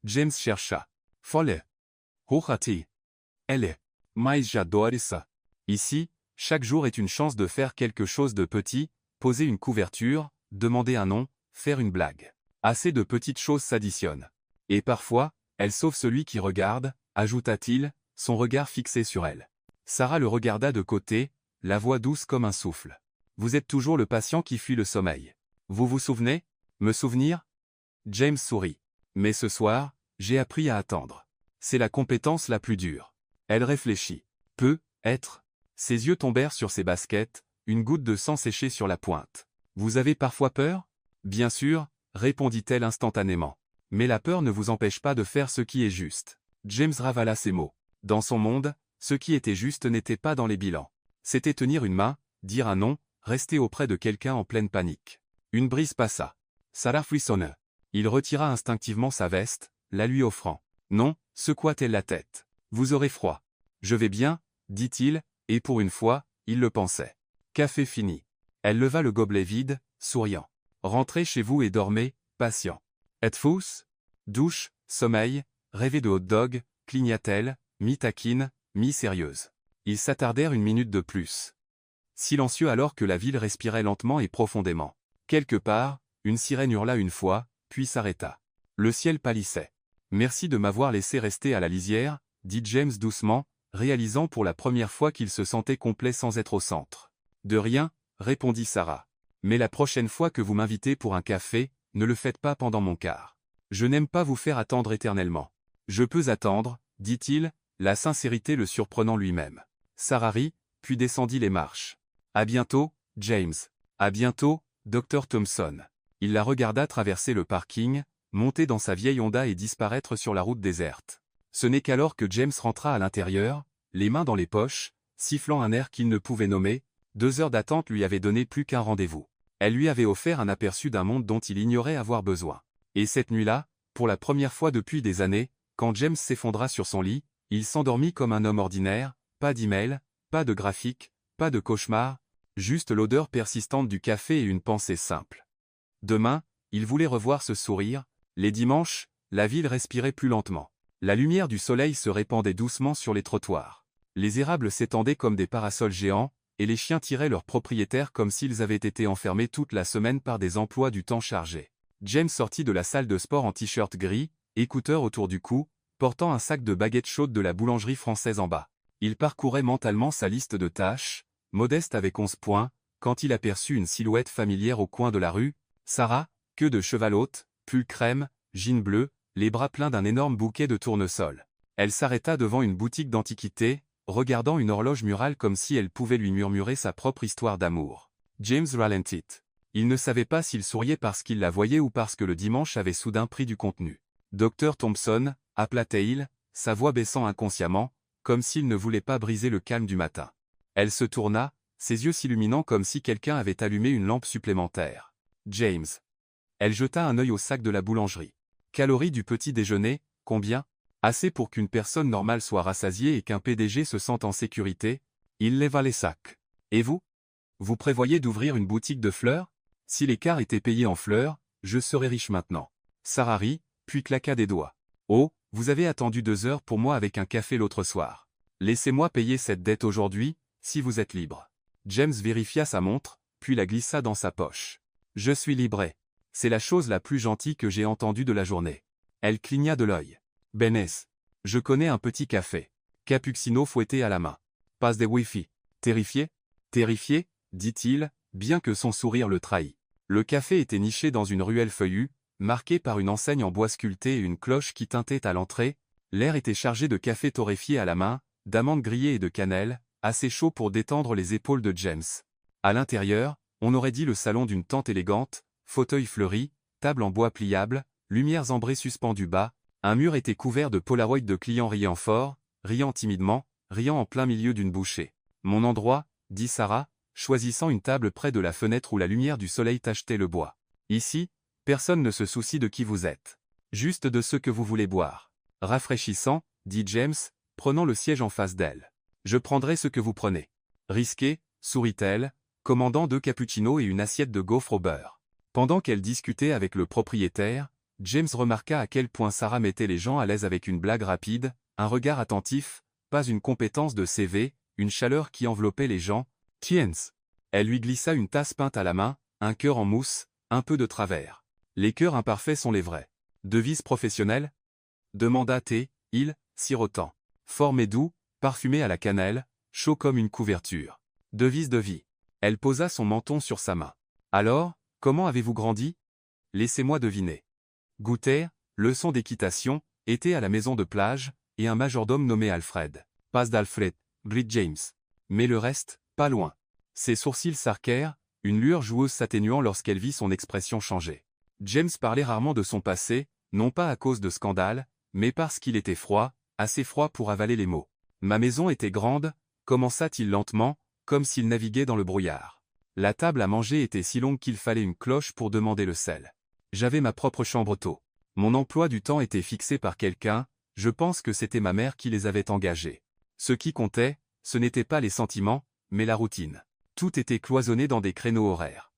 James chercha. Folle. Hochati. Elle est. Mais j'adore ça. Ici, chaque jour est une chance de faire quelque chose de petit, poser une couverture, demander un nom, faire une blague. Assez de petites choses s'additionnent. Et parfois, elle sauve celui qui regarde, ajouta-t-il, son regard fixé sur elle. Sarah le regarda de côté, la voix douce comme un souffle. Vous êtes toujours le patient qui fuit le sommeil. Vous vous souvenez? Me souvenir? James sourit. Mais ce soir, j'ai appris à attendre. C'est la compétence la plus dure. Elle réfléchit. Être. Ses yeux tombèrent sur ses baskets, une goutte de sang séchée sur la pointe. Vous avez parfois peur? Bien sûr, répondit-elle instantanément. Mais la peur ne vous empêche pas de faire ce qui est juste. James ravala ses mots. Dans son monde, ce qui était juste n'était pas dans les bilans. C'était tenir une main, dire un nom, rester auprès de quelqu'un en pleine panique. Une brise passa. Sarah frissonna. Il retira instinctivement sa veste, la lui offrant. Non, secoua-t-elle la tête. Vous aurez froid. Je vais bien, dit-il, et pour une fois, il le pensait. Café fini. Elle leva le gobelet vide, souriant. Rentrez chez vous et dormez, patient. Êtes-vous? Douche, sommeil, rêver de hot-dog, cligna-t-elle, mi-taquine, mi-sérieuse. Ils s'attardèrent une minute de plus. Silencieux alors que la ville respirait lentement et profondément. Quelque part, une sirène hurla une fois, puis s'arrêta. Le ciel pâlissait. Merci de m'avoir laissé rester à la lisière, dit James doucement, réalisant pour la première fois qu'il se sentait complet sans être au centre. De rien, répondit Sarah. Mais la prochaine fois que vous m'invitez pour un café, ne le faites pas pendant mon quart. Je n'aime pas vous faire attendre éternellement. Je peux attendre, dit-il, la sincérité le surprenant lui-même. Sarah rit, puis descendit les marches. À bientôt, James. À bientôt, Dr. Thompson. Il la regarda traverser le parking, monter dans sa vieille Honda et disparaître sur la route déserte. Ce n'est qu'alors que James rentra à l'intérieur, les mains dans les poches, sifflant un air qu'il ne pouvait nommer. 2 heures d'attente lui avaient donné plus qu'un rendez-vous. Elle lui avait offert un aperçu d'un monde dont il ignorait avoir besoin. Et cette nuit-là, pour la première fois depuis des années, quand James s'effondra sur son lit, il s'endormit comme un homme ordinaire, pas d'email, pas de graphique, pas de cauchemar, juste l'odeur persistante du café et une pensée simple. Demain, il voulait revoir ce sourire. Les dimanches, la ville respirait plus lentement. La lumière du soleil se répandait doucement sur les trottoirs. Les érables s'étendaient comme des parasols géants, et les chiens tiraient leurs propriétaires comme s'ils avaient été enfermés toute la semaine par des emplois du temps chargés. James sortit de la salle de sport en t-shirt gris, écouteurs autour du cou, portant un sac de baguettes chaudes de la boulangerie française en bas. Il parcourait mentalement sa liste de tâches, modeste avec 11 points, quand il aperçut une silhouette familière au coin de la rue. Sarah, queue de cheval haute, pull crème, jean bleu, les bras pleins d'un énorme bouquet de tournesol. Elle s'arrêta devant une boutique d'antiquités, regardant une horloge murale comme si elle pouvait lui murmurer sa propre histoire d'amour. James ralentit. Il ne savait pas s'il souriait parce qu'il la voyait ou parce que le dimanche avait soudain pris du contenu. Dr Thompson, appela-t-il, sa voix baissant inconsciemment, comme s'il ne voulait pas briser le calme du matin. Elle se tourna, ses yeux s'illuminant comme si quelqu'un avait allumé une lampe supplémentaire. James. Elle jeta un œil au sac de la boulangerie. Calories du petit déjeuner, combien? Assez pour qu'une personne normale soit rassasiée et qu'un PDG se sente en sécurité. Il leva les sacs. Et vous? Vous prévoyez d'ouvrir une boutique de fleurs? Si l'écart était payé en fleurs, je serais riche maintenant. Sarah rit, puis claqua des doigts. Oh, vous avez attendu 2 heures pour moi avec un café l'autre soir. Laissez-moi payer cette dette aujourd'hui, si vous êtes libre. James vérifia sa montre, puis la glissa dans sa poche. Je suis libre. C'est la chose la plus gentille que j'ai entendue de la journée. Elle cligna de l'œil. Benès. Je connais un petit café. Cappuccino fouetté à la main. Passe des Wi-Fi. Terrifié? Terrifié, dit-il, bien que son sourire le trahît. Le café était niché dans une ruelle feuillue, marquée par une enseigne en bois sculpté et une cloche qui tintait à l'entrée. L'air était chargé de café torréfié à la main, d'amandes grillées et de cannelle, assez chaud pour détendre les épaules de James. À l'intérieur, on aurait dit le salon d'une tante élégante, fauteuil fleuri, table en bois pliable, lumières ambrées suspendues bas. Un mur était couvert de polaroids de clients riant fort, riant timidement, riant en plein milieu d'une bouchée. Mon endroit, dit Sarah, choisissant une table près de la fenêtre où la lumière du soleil tachetait le bois. Ici, personne ne se soucie de qui vous êtes. Juste de ce que vous voulez boire. Rafraîchissant, dit James, prenant le siège en face d'elle. Je prendrai ce que vous prenez. Risqué, sourit-elle, commandant 2 cappuccinos et une assiette de gaufres au beurre. Pendant qu'elle discutait avec le propriétaire, James remarqua à quel point Sarah mettait les gens à l'aise avec une blague rapide, un regard attentif, pas une compétence de CV, une chaleur qui enveloppait les gens. Tiens. Elle lui glissa une tasse peinte à la main, un cœur en mousse, un peu de travers. Les cœurs imparfaits sont les vrais. Devise professionnelle? Demanda il, sirotant. Fort mais doux, parfumé à la cannelle, chaud comme une couverture. Devise de vie. Elle posa son menton sur sa main. Alors, comment avez-vous grandi? Laissez-moi deviner. Goûter, leçon d'équitation, été à la maison de plage, et un majordome nommé Alfred. Passe d'Alfred, Brit James. Mais le reste, pas loin. Ses sourcils s'arquèrent, une lueur joueuse s'atténuant lorsqu'elle vit son expression changer. James parlait rarement de son passé, non pas à cause de scandales, mais parce qu'il était froid, assez froid pour avaler les mots. Ma maison était grande, commença-t-il lentement, comme s'il naviguait dans le brouillard. La table à manger était si longue qu'il fallait une cloche pour demander le sel. J'avais ma propre chambre tôt. Mon emploi du temps était fixé par quelqu'un, je pense que c'était ma mère qui les avait engagés. Ce qui comptait, ce n'était pas les sentiments, mais la routine. Tout était cloisonné dans des créneaux horaires.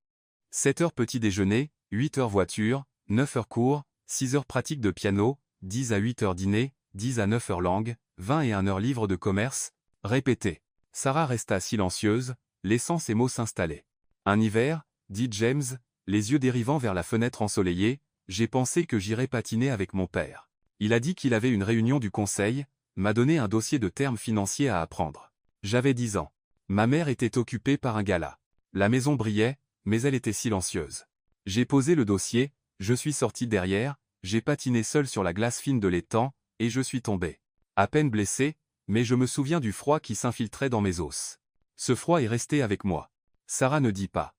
7 heures petit déjeuner, 8 heures voiture, 9 heures cours, 6 heures pratique de piano, 10 à 8 heures dîner, 10 à 9 heures langue, 20 et 1 heure livre de commerce, répété. Sarah resta silencieuse, laissant ses mots s'installer. Un hiver, dit James, les yeux dérivant vers la fenêtre ensoleillée, j'ai pensé que j'irais patiner avec mon père. Il a dit qu'il avait une réunion du conseil, m'a donné un dossier de termes financiers à apprendre. J'avais 10 ans. Ma mère était occupée par un gala. La maison brillait, mais elle était silencieuse. J'ai posé le dossier, je suis sorti derrière, j'ai patiné seul sur la glace fine de l'étang, et je suis tombé. À peine blessé, mais je me souviens du froid qui s'infiltrait dans mes os. Ce froid est resté avec moi. Sarah ne dit pas.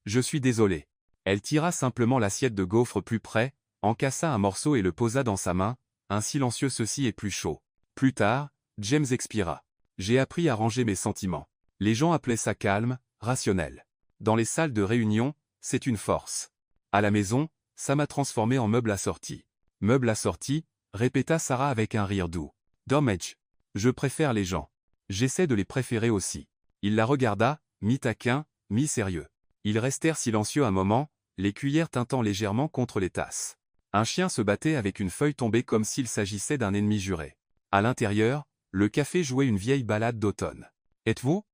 Je suis désolé. Elle tira simplement l'assiette de gaufres plus près, en cassa un morceau et le posa dans sa main, un silencieux ceci est plus chaud. Plus tard, James expira. J'ai appris à ranger mes sentiments. Les gens appelaient ça calme, rationnel. Dans les salles de réunion, c'est une force. À la maison, ça m'a transformé en meuble assorti. Meuble assorti, répéta Sarah avec un rire doux. Dommage. Je préfère les gens. J'essaie de les préférer aussi. Il la regarda, mi-taquin, mi-sérieux. Ils restèrent silencieux un moment, les cuillères tintant légèrement contre les tasses. Un chien se battait avec une feuille tombée comme s'il s'agissait d'un ennemi juré. À l'intérieur, le café jouait une vieille ballade d'automne. « Êtes-vous »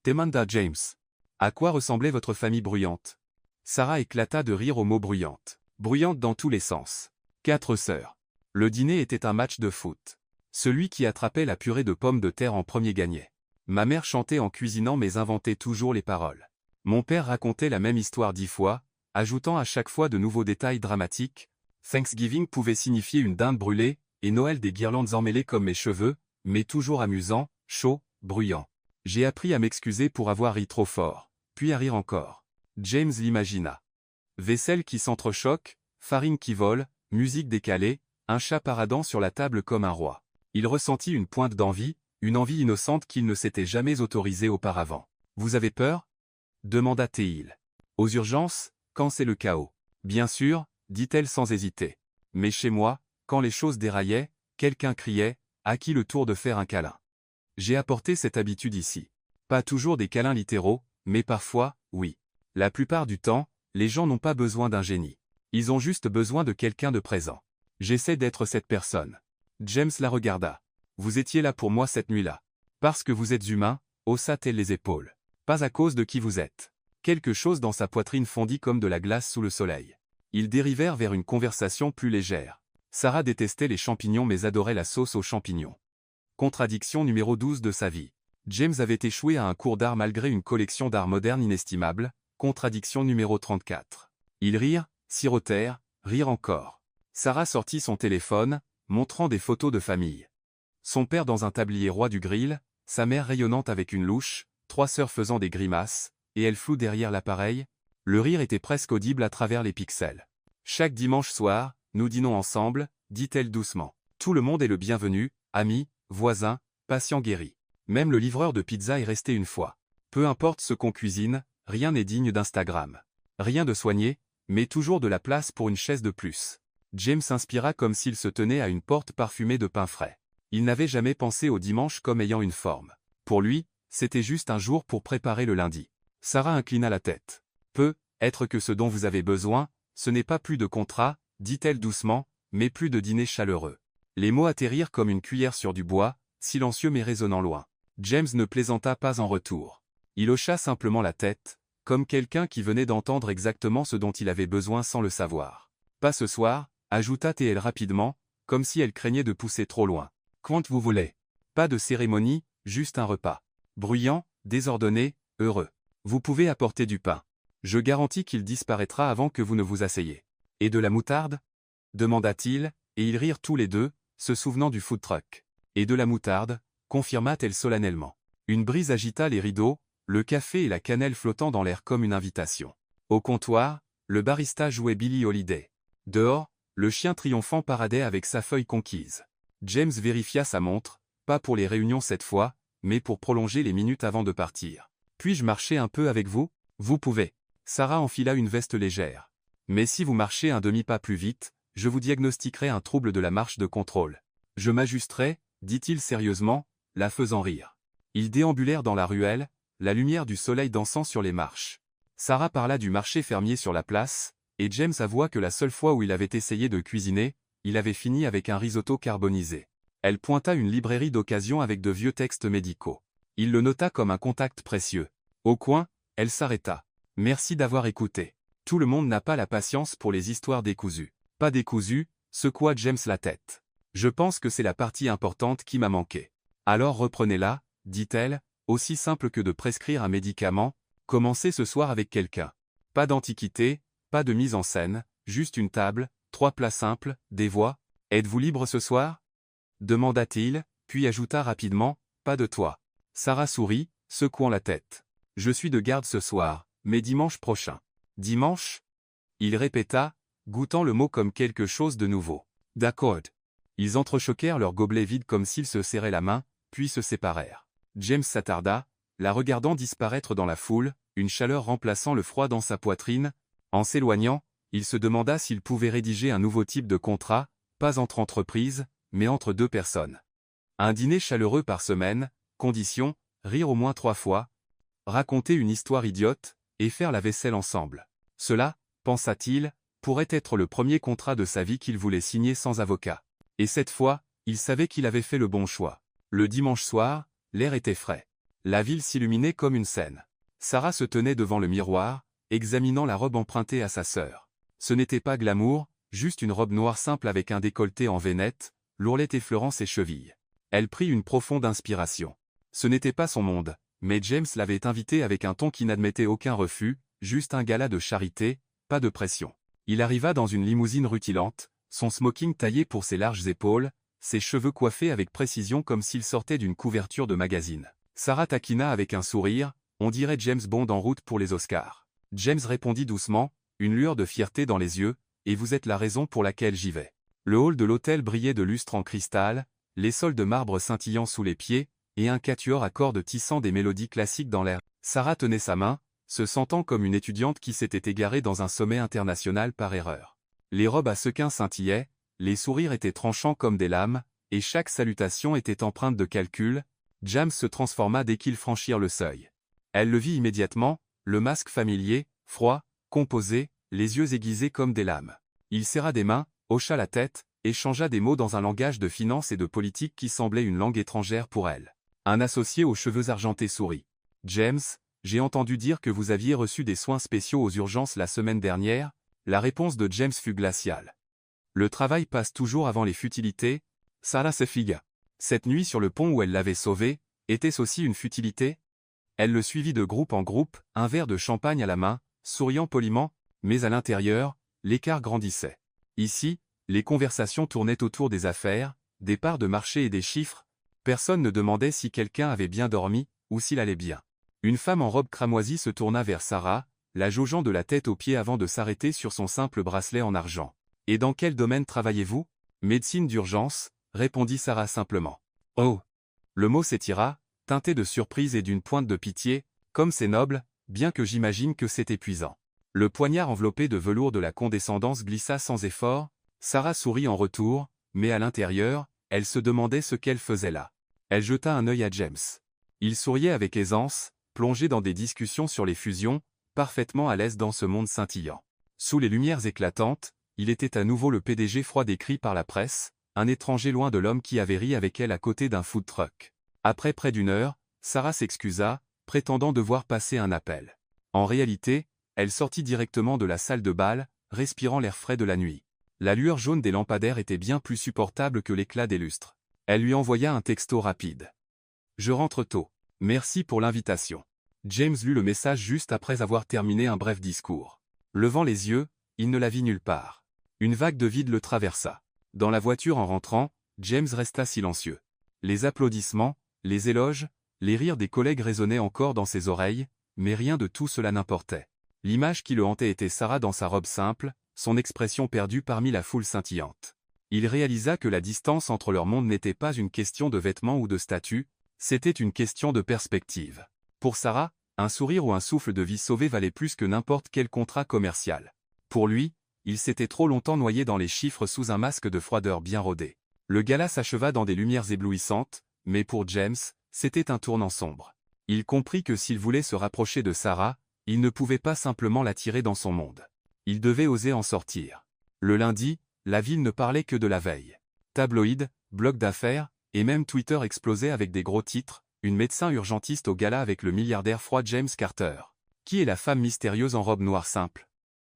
demanda James. « À quoi ressemblait votre famille bruyante » Sarah éclata de rire au mot bruyante. Bruyante dans tous les sens. 4 sœurs. Le dîner était un match de foot. Celui qui attrapait la purée de pommes de terre en premier gagnait. Ma mère chantait en cuisinant mais inventait toujours les paroles. Mon père racontait la même histoire 10 fois, ajoutant à chaque fois de nouveaux détails dramatiques. Thanksgiving pouvait signifier une dinde brûlée, et Noël des guirlandes emmêlées comme mes cheveux, mais toujours amusant, chaud, bruyant. J'ai appris à m'excuser pour avoir ri trop fort, puis à rire encore. James l'imagina. Vaisselle qui s'entrechoque, farine qui vole, musique décalée, un chat paradant sur la table comme un roi. Il ressentit une pointe d'envie, une envie innocente qu'il ne s'était jamais autorisée auparavant. « Vous avez peur » demanda-t-il. « Aux urgences, quand c'est le chaos. »« Bien sûr » dit-elle sans hésiter. « Mais chez moi, quand les choses déraillaient, quelqu'un criait, à qui le tour de faire un câlin. J'ai apporté cette habitude ici. Pas toujours des câlins littéraux, mais parfois, oui. La plupart du temps, les gens n'ont pas besoin d'un génie. Ils ont juste besoin de quelqu'un de présent. J'essaie d'être cette personne. » James la regarda. « Vous étiez là pour moi cette nuit-là. Parce que vous êtes humain, haussa-t-elle les épaules. Pas à cause de qui vous êtes. » Quelque chose dans sa poitrine fondit comme de la glace sous le soleil. Ils dérivèrent vers une conversation plus légère. Sarah détestait les champignons mais adorait la sauce aux champignons. Contradiction numéro 12 de sa vie. James avait échoué à un cours d'art malgré une collection d'art moderne inestimable. Contradiction numéro 34. Ils rirent, sirotèrent, rirent encore. Sarah sortit son téléphone, montrant des photos de famille. Son père dans un tablier roi du grill, sa mère rayonnante avec une louche, 3 sœurs faisant des grimaces, et elle floue derrière l'appareil. Le rire était presque audible à travers les pixels. « Chaque dimanche soir, nous dînons ensemble, dit-elle doucement. Tout le monde est le bienvenu, amis, voisins, patients guéris. Même le livreur de pizza est resté une fois. Peu importe ce qu'on cuisine, rien n'est digne d'Instagram. Rien de soigné, mais toujours de la place pour une chaise de plus. » James s'inspira comme s'il se tenait à une porte parfumée de pain frais. Il n'avait jamais pensé au dimanche comme ayant une forme. Pour lui, c'était juste un jour pour préparer le lundi. Sarah inclina la tête. « Peut être que ce dont vous avez besoin, ce n'est pas plus de contrat, dit-elle doucement, mais plus de dîner chaleureux. » Les mots atterrirent comme une cuillère sur du bois, silencieux mais résonnant loin. James ne plaisanta pas en retour. Il hocha simplement la tête, comme quelqu'un qui venait d'entendre exactement ce dont il avait besoin sans le savoir. « Pas ce soir » ajouta-t-elle rapidement, comme si elle craignait de pousser trop loin. « Quand vous voulez. Pas de cérémonie, juste un repas. Bruyant, désordonné, heureux. Vous pouvez apporter du pain. Je garantis qu'il disparaîtra avant que vous ne vous asseyez. Et de la moutarde » demanda-t-il, et ils rirent tous les deux, se souvenant du food truck. « Et de la moutarde » confirma-t-elle solennellement. Une brise agita les rideaux, le café et la cannelle flottant dans l'air comme une invitation. Au comptoir, le barista jouait Billie Holiday. Dehors, le chien triomphant paradait avec sa feuille conquise. James vérifia sa montre, pas pour les réunions cette fois, mais pour prolonger les minutes avant de partir. « Puis-je marcher un peu avec vous ?»« Vous pouvez. » Sarah enfila une veste légère. « Mais si vous marchez un demi-pas plus vite, je vous diagnostiquerai un trouble de la marche de contrôle. »« Je m'ajusterai, » dit-il sérieusement, la faisant rire. Ils déambulèrent dans la ruelle, la lumière du soleil dansant sur les marches. Sarah parla du marché fermier sur la place, et James avoua que la seule fois où il avait essayé de cuisiner, il avait fini avec un risotto carbonisé. Elle pointa une librairie d'occasion avec de vieux textes médicaux. Il le nota comme un contact précieux. Au coin, elle s'arrêta. « Merci d'avoir écouté. Tout le monde n'a pas la patience pour les histoires décousues. »« Pas décousues » secoua James la tête. « Je pense que c'est la partie importante qui m'a manqué. »« Alors reprenez-la, » dit-elle, aussi simple que de prescrire un médicament, commencez ce soir avec quelqu'un. Pas d'antiquité, pas de mise en scène, juste une table, 3 plats simples, des voix. « Êtes-vous libre ce soir ?» demanda-t-il, puis ajouta rapidement, « Pas de toi. » Sarah sourit, secouant la tête. « Je suis de garde ce soir, mais dimanche prochain. »« Dimanche ?» Il répéta, goûtant le mot comme quelque chose de nouveau. « D'accord. » Ils entrechoquèrent leurs gobelets vides comme s'ils se serraient la main, puis se séparèrent. James s'attarda, la regardant disparaître dans la foule, une chaleur remplaçant le froid dans sa poitrine. En s'éloignant, il se demanda s'il pouvait rédiger un nouveau type de contrat, pas entre entreprises, mais entre 2 personnes. Un dîner chaleureux par semaine, condition, rire au moins 3 fois. raconter une histoire idiote, et faire la vaisselle ensemble. Cela, pensa-t-il, pourrait être le premier contrat de sa vie qu'il voulait signer sans avocat. Et cette fois, il savait qu'il avait fait le bon choix. Le dimanche soir, l'air était frais. La ville s'illuminait comme une scène. Sarah se tenait devant le miroir, examinant la robe empruntée à sa sœur. Ce n'était pas glamour, juste une robe noire simple avec un décolleté en vénette, l'ourlette effleurant ses chevilles. Elle prit une profonde inspiration. Ce n'était pas son monde, mais James l'avait invitée avec un ton qui n'admettait aucun refus, juste un gala de charité, pas de pression. Il arriva dans une limousine rutilante, son smoking taillé pour ses larges épaules, ses cheveux coiffés avec précision comme s'il sortait d'une couverture de magazine. Sarah taquina avec un sourire, on dirait James Bond en route pour les Oscars. James répondit doucement, une lueur de fierté dans les yeux, et vous êtes la raison pour laquelle j'y vais. Le hall de l'hôtel brillait de lustres en cristal, les sols de marbre scintillant sous les pieds, et un quatuor à cordes tissant des mélodies classiques dans l'air. Sarah tenait sa main, se sentant comme une étudiante qui s'était égarée dans un sommet international par erreur. Les robes à sequins scintillaient, les sourires étaient tranchants comme des lames, et chaque salutation était empreinte de calcul. James se transforma dès qu'ils franchirent le seuil. Elle le vit immédiatement, le masque familier, froid, composé, les yeux aiguisés comme des lames. Il serra des mains, hocha la tête, échangea des mots dans un langage de finance et de politique qui semblait une langue étrangère pour elle. Un associé aux cheveux argentés sourit. « James, j'ai entendu dire que vous aviez reçu des soins spéciaux aux urgences la semaine dernière. » La réponse de James fut glaciale. « Le travail passe toujours avant les futilités. » Sarah se figa. Cette nuit sur le pont où elle l'avait sauvé, était-ce aussi une futilité? Elle le suivit de groupe en groupe, un verre de champagne à la main, souriant poliment, mais à l'intérieur, l'écart grandissait. Ici, les conversations tournaient autour des affaires, des parts de marché et des chiffres. Personne ne demandait si quelqu'un avait bien dormi, ou s'il allait bien. Une femme en robe cramoisie se tourna vers Sarah, la jaugeant de la tête aux pieds avant de s'arrêter sur son simple bracelet en argent. « Et dans quel domaine travaillez-vous ?»« Médecine d'urgence », répondit Sarah simplement. « Oh !» Le mot s'étira, teinté de surprise et d'une pointe de pitié, comme c'est noble, bien que j'imagine que c'est épuisant. Le poignard enveloppé de velours de la condescendance glissa sans effort. Sarah sourit en retour, mais à l'intérieur, elle se demandait ce qu'elle faisait là. Elle jeta un œil à James. Il souriait avec aisance, plongé dans des discussions sur les fusions, parfaitement à l'aise dans ce monde scintillant. Sous les lumières éclatantes, il était à nouveau le PDG froid décrit par la presse, un étranger loin de l'homme qui avait ri avec elle à côté d'un food truck. Après près d'une heure, Sarah s'excusa, prétendant devoir passer un appel. En réalité, elle sortit directement de la salle de bal, respirant l'air frais de la nuit. La lueur jaune des lampadaires était bien plus supportable que l'éclat des lustres. Elle lui envoya un texto rapide. « Je rentre tôt. Merci pour l'invitation. » James lut le message juste après avoir terminé un bref discours. Levant les yeux, il ne la vit nulle part. Une vague de vide le traversa. Dans la voiture en rentrant, James resta silencieux. Les applaudissements, les éloges, les rires des collègues résonnaient encore dans ses oreilles, mais rien de tout cela n'importait. L'image qui le hantait était Sarah dans sa robe simple, son expression perdue parmi la foule scintillante. Il réalisa que la distance entre leur monde n'était pas une question de vêtements ou de statut, c'était une question de perspective. Pour Sarah, un sourire ou un souffle de vie sauvée valait plus que n'importe quel contrat commercial. Pour lui, il s'était trop longtemps noyé dans les chiffres sous un masque de froideur bien rodé. Le gala s'acheva dans des lumières éblouissantes, mais pour James, c'était un tournant sombre. Il comprit que s'il voulait se rapprocher de Sarah, il ne pouvait pas simplement l'attirer dans son monde. Il devait oser en sortir. Le lundi, la ville ne parlait que de la veille. Tabloïds, blogs d'affaires, et même Twitter explosait avec des gros titres, une médecin urgentiste au gala avec le milliardaire froid James Carter. Qui est la femme mystérieuse en robe noire simple?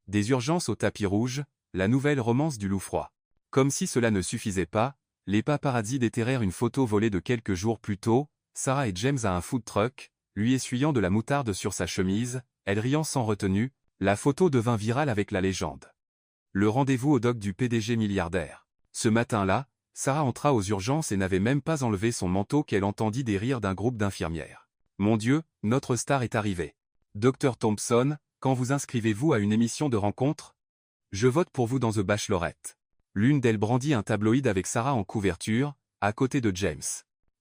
Des urgences au tapis rouge, la nouvelle romance du loup froid. Comme si cela ne suffisait pas, les paparazzis déterrèrent une photo volée de quelques jours plus tôt, Sarah et James à un food truck, lui essuyant de la moutarde sur sa chemise, elle riant sans retenue, la photo devint virale avec la légende. Le rendez-vous au doc du PDG milliardaire. Ce matin-là, Sarah entra aux urgences et n'avait même pas enlevé son manteau qu'elle entendit des rires d'un groupe d'infirmières. « Mon Dieu, notre star est arrivée. Dr Thompson, quand vous inscrivez-vous à une émission de rencontre? Je vote pour vous dans The Bachelorette. » L'une d'elles brandit un tabloïd avec Sarah en couverture, à côté de James.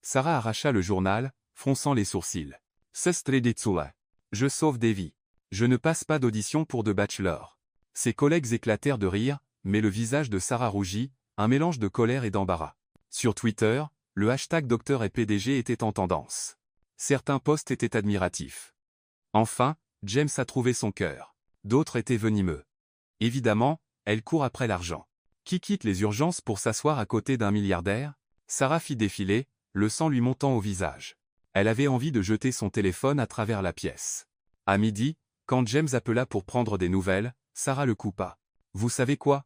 Sarah arracha le journal, fronçant les sourcils. « Sestreditsula. Je sauve des vies. Je ne passe pas d'audition pour The Bachelor. » Ses collègues éclatèrent de rire, mais le visage de Sarah rougit, un mélange de colère et d'embarras. Sur Twitter, le hashtag Docteur et PDG était en tendance. Certains posts étaient admiratifs. Enfin, James a trouvé son cœur. D'autres étaient venimeux. Évidemment, elle court après l'argent. Qui quitte les urgences pour s'asseoir à côté d'un milliardaire? Sarah fit défiler, le sang lui montant au visage. Elle avait envie de jeter son téléphone à travers la pièce. À midi, quand James appela pour prendre des nouvelles, Sarah le coupa. « Vous savez quoi?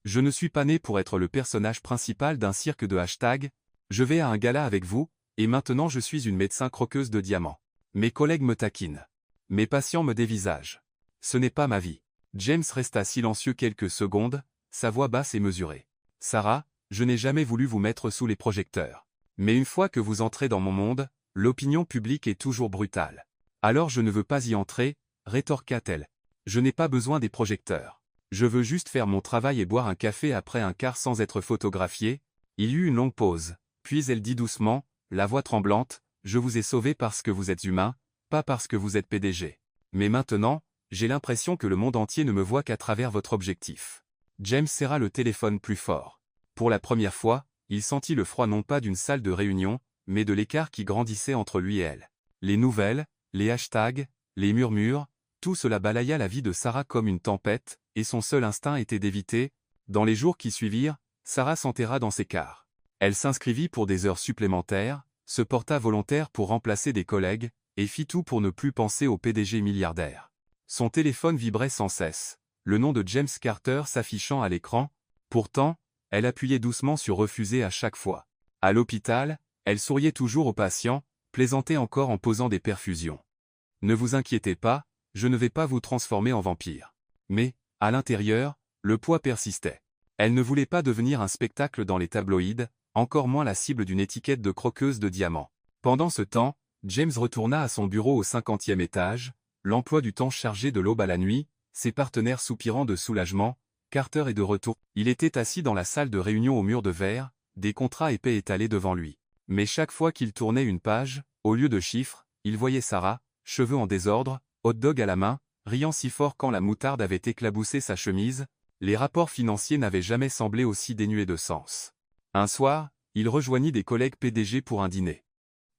Je ne suis pas né pour être le personnage principal d'un cirque de hashtag. Je vais à un gala avec vous, et maintenant je suis une médecin croqueuse de diamants. Mes collègues me taquinent. Mes patients me dévisagent. Ce n'est pas ma vie. » James resta silencieux quelques secondes, sa voix basse et mesurée. « Sarah, je n'ai jamais voulu vous mettre sous les projecteurs. Mais une fois que vous entrez dans mon monde, l'opinion publique est toujours brutale. Alors je ne veux pas y entrer, rétorqua-t-elle. Je n'ai pas besoin des projecteurs. Je veux juste faire mon travail et boire un café après un quart sans être photographié. » Il y eut une longue pause, puis elle dit doucement, la voix tremblante, « Je vous ai sauvé parce que vous êtes humain, pas parce que vous êtes PDG. Mais maintenant, j'ai l'impression que le monde entier ne me voit qu'à travers votre objectif. » James serra le téléphone plus fort. Pour la première fois, il sentit le froid non pas d'une salle de réunion, mais de l'écart qui grandissait entre lui et elle. Les nouvelles, les hashtags, les murmures, tout cela balaya la vie de Sarah comme une tempête, et son seul instinct était d'éviter. Dans les jours qui suivirent, Sarah s'enterra dans ses quarts. Elle s'inscrivit pour des heures supplémentaires, se porta volontaire pour remplacer des collègues, et fit tout pour ne plus penser au PDG milliardaire. Son téléphone vibrait sans cesse, le nom de James Carter s'affichant à l'écran. Pourtant, elle appuyait doucement sur refuser à chaque fois. À l'hôpital, elle souriait toujours aux patients, plaisantait encore en posant des perfusions. « Ne vous inquiétez pas, je ne vais pas vous transformer en vampire. » Mais, à l'intérieur, le poids persistait. Elle ne voulait pas devenir un spectacle dans les tabloïds, encore moins la cible d'une étiquette de croqueuse de diamants. Pendant ce temps, James retourna à son bureau au 50e étage, l'emploi du temps chargé de l'aube à la nuit, ses partenaires soupirant de soulagement. Carter est de retour. Il était assis dans la salle de réunion au mur de verre, des contrats épais étalés devant lui. Mais chaque fois qu'il tournait une page, au lieu de chiffres, il voyait Sarah, cheveux en désordre, hot-dog à la main, riant si fort quand la moutarde avait éclaboussé sa chemise. Les rapports financiers n'avaient jamais semblé aussi dénués de sens. Un soir, il rejoignit des collègues PDG pour un dîner.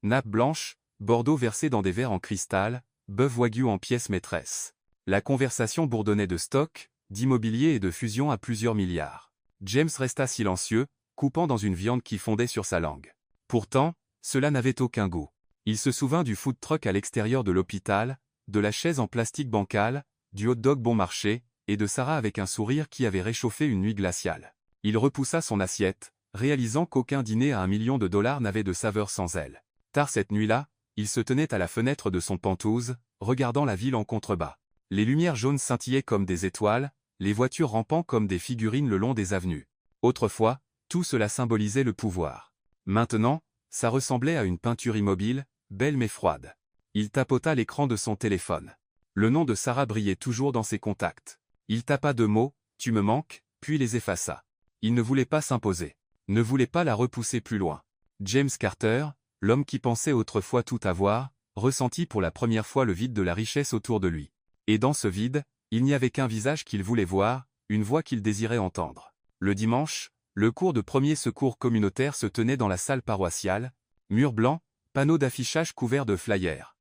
Nappe blanche, Bordeaux versé dans des verres en cristal, bœuf wagyu en pièces maîtresses. La conversation bourdonnait de stocks, d'immobilier et de fusion à plusieurs milliards. James resta silencieux, coupant dans une viande qui fondait sur sa langue. Pourtant, cela n'avait aucun goût. Il se souvint du food truck à l'extérieur de l'hôpital, de la chaise en plastique bancal, du hot-dog bon marché, et de Sarah avec un sourire qui avait réchauffé une nuit glaciale. Il repoussa son assiette, réalisant qu'aucun dîner à $1 million n'avait de saveur sans elle. Tard cette nuit-là, il se tenait à la fenêtre de son Penthouse, regardant la ville en contrebas. Les lumières jaunes scintillaient comme des étoiles, les voitures rampant comme des figurines le long des avenues. Autrefois, tout cela symbolisait le pouvoir. Maintenant, ça ressemblait à une peinture immobile, belle mais froide. Il tapota l'écran de son téléphone. Le nom de Sarah brillait toujours dans ses contacts. Il tapa 2 mots, « Tu me manques », puis les effaça. Il ne voulait pas s'imposer. Ne voulait pas la repousser plus loin. James Carter, l'homme qui pensait autrefois tout avoir, ressentit pour la première fois le vide de la richesse autour de lui. Et dans ce vide, il n'y avait qu'un visage qu'il voulait voir, une voix qu'il désirait entendre. Le dimanche, le cours de premier secours communautaire se tenait dans la salle paroissiale, mur blanc, panneaux d'affichage couverts de flyers.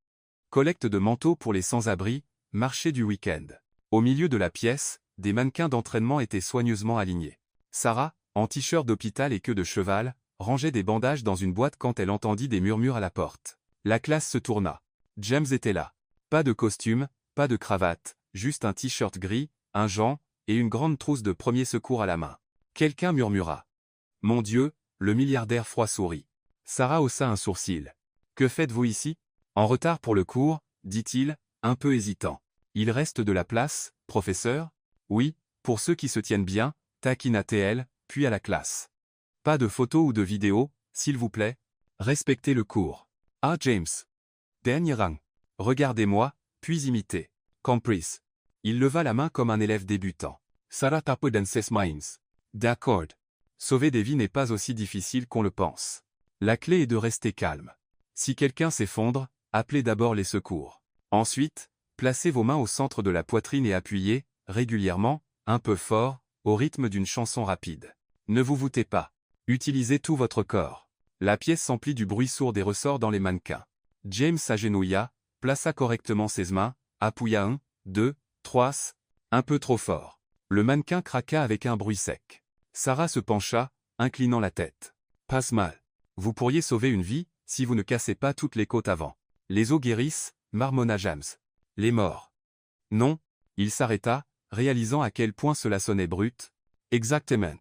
Collecte de manteaux pour les sans-abri, marché du week-end. Au milieu de la pièce, des mannequins d'entraînement étaient soigneusement alignés. Sarah, en t-shirt d'hôpital et queue de cheval, rangeait des bandages dans une boîte quand elle entendit des murmures à la porte. La classe se tourna. James était là. Pas de costume, pas de cravate, juste un t-shirt gris, un gant, et une grande trousse de premier secours à la main. Quelqu'un murmura. « Mon Dieu !» Le milliardaire froid sourit. Sarah haussa un sourcil. « Que faites-vous ici ? » « En retard pour le cours, dit-il, un peu hésitant. « Il reste de la place, professeur ? » « Oui, pour ceux qui se tiennent bien, » taquina-t-elle, puis à la classe. « Pas de photos ou de vidéos, s'il vous plaît. Respectez le cours. »« Ah James. Dernier rang. Regardez-moi, puis imitez. Compris. » Il leva la main comme un élève débutant. « Sarah tape dans ses mains. »« D'accord. Sauver des vies n'est pas aussi difficile qu'on le pense. La clé est de rester calme. Si quelqu'un s'effondre, appelez d'abord les secours. Ensuite, placez vos mains au centre de la poitrine et appuyez, régulièrement, un peu fort, au rythme d'une chanson rapide. Ne vous voûtez pas. Utilisez tout votre corps. » La pièce s'emplit du bruit sourd des ressorts dans les mannequins. James s'agenouilla, plaça correctement ses mains, appuya 1, 2, 3, un peu trop fort. Le mannequin craqua avec un bruit sec. Sarah se pencha, inclinant la tête. Passe mal. Vous pourriez sauver une vie, si vous ne cassez pas toutes les côtes avant. Les os guérissent, marmonna James. Les morts. Non. Il s'arrêta, réalisant à quel point cela sonnait brut. Exactement.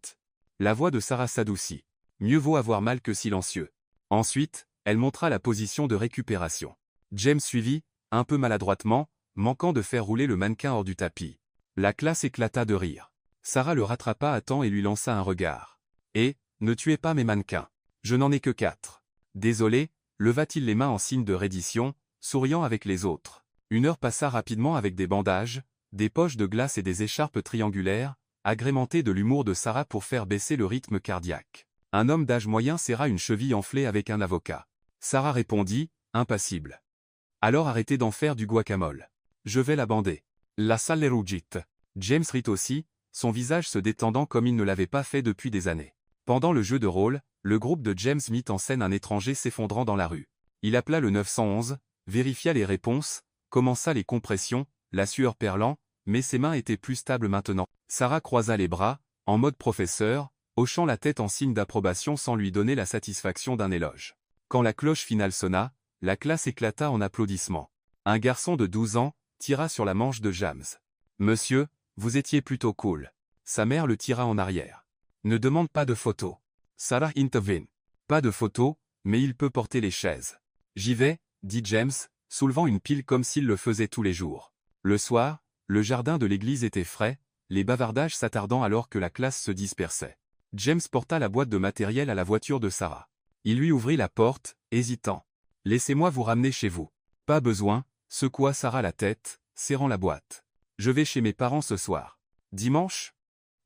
La voix de Sarah s'adoucit. Mieux vaut avoir mal que silencieux. Ensuite, elle montra la position de récupération. James suivit, un peu maladroitement, manquant de faire rouler le mannequin hors du tapis. La classe éclata de rire. Sarah le rattrapa à temps et lui lança un regard. « Et, ne tuez pas mes mannequins. Je n'en ai que 4. » Désolé, leva-t-il les mains en signe de reddition, souriant avec les autres. Une heure passa rapidement avec des bandages, des poches de glace et des écharpes triangulaires, agrémentées de l'humour de Sarah pour faire baisser le rythme cardiaque. Un homme d'âge moyen serra une cheville enflée avec un avocat. Sarah répondit, impassible. « Alors arrêtez d'en faire du guacamole. Je vais la bander. » La salle est rougite. James rit aussi, son visage se détendant comme il ne l'avait pas fait depuis des années. Pendant le jeu de rôle, le groupe de James mit en scène un étranger s'effondrant dans la rue. Il appela le 911, vérifia les réponses, commença les compressions, la sueur perlant, mais ses mains étaient plus stables maintenant. Sarah croisa les bras, en mode professeur, hochant la tête en signe d'approbation sans lui donner la satisfaction d'un éloge. Quand la cloche finale sonna, la classe éclata en applaudissements. Un garçon de 12 ans tira sur la manche de James. « Monsieur, vous étiez plutôt cool. » Sa mère le tira en arrière. « Ne demande pas de photos. » Sarah intervint. « Pas de photos, mais il peut porter les chaises. »« J'y vais, » dit James, soulevant une pile comme s'il le faisait tous les jours. Le soir, le jardin de l'église était frais, les bavardages s'attardant alors que la classe se dispersait. James porta la boîte de matériel à la voiture de Sarah. Il lui ouvrit la porte, hésitant. « Laissez-moi vous ramener chez vous. »« Pas besoin. » Secoua Sarah la tête, serrant la boîte. « Je vais chez mes parents ce soir. »« Dimanche ?»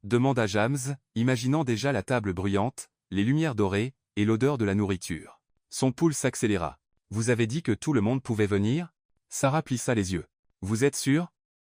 demanda James, imaginant déjà la table bruyante, les lumières dorées, et l'odeur de la nourriture. Son pouls s'accéléra. « Vous avez dit que tout le monde pouvait venir ?» Sarah plissa les yeux. « Vous êtes sûr ?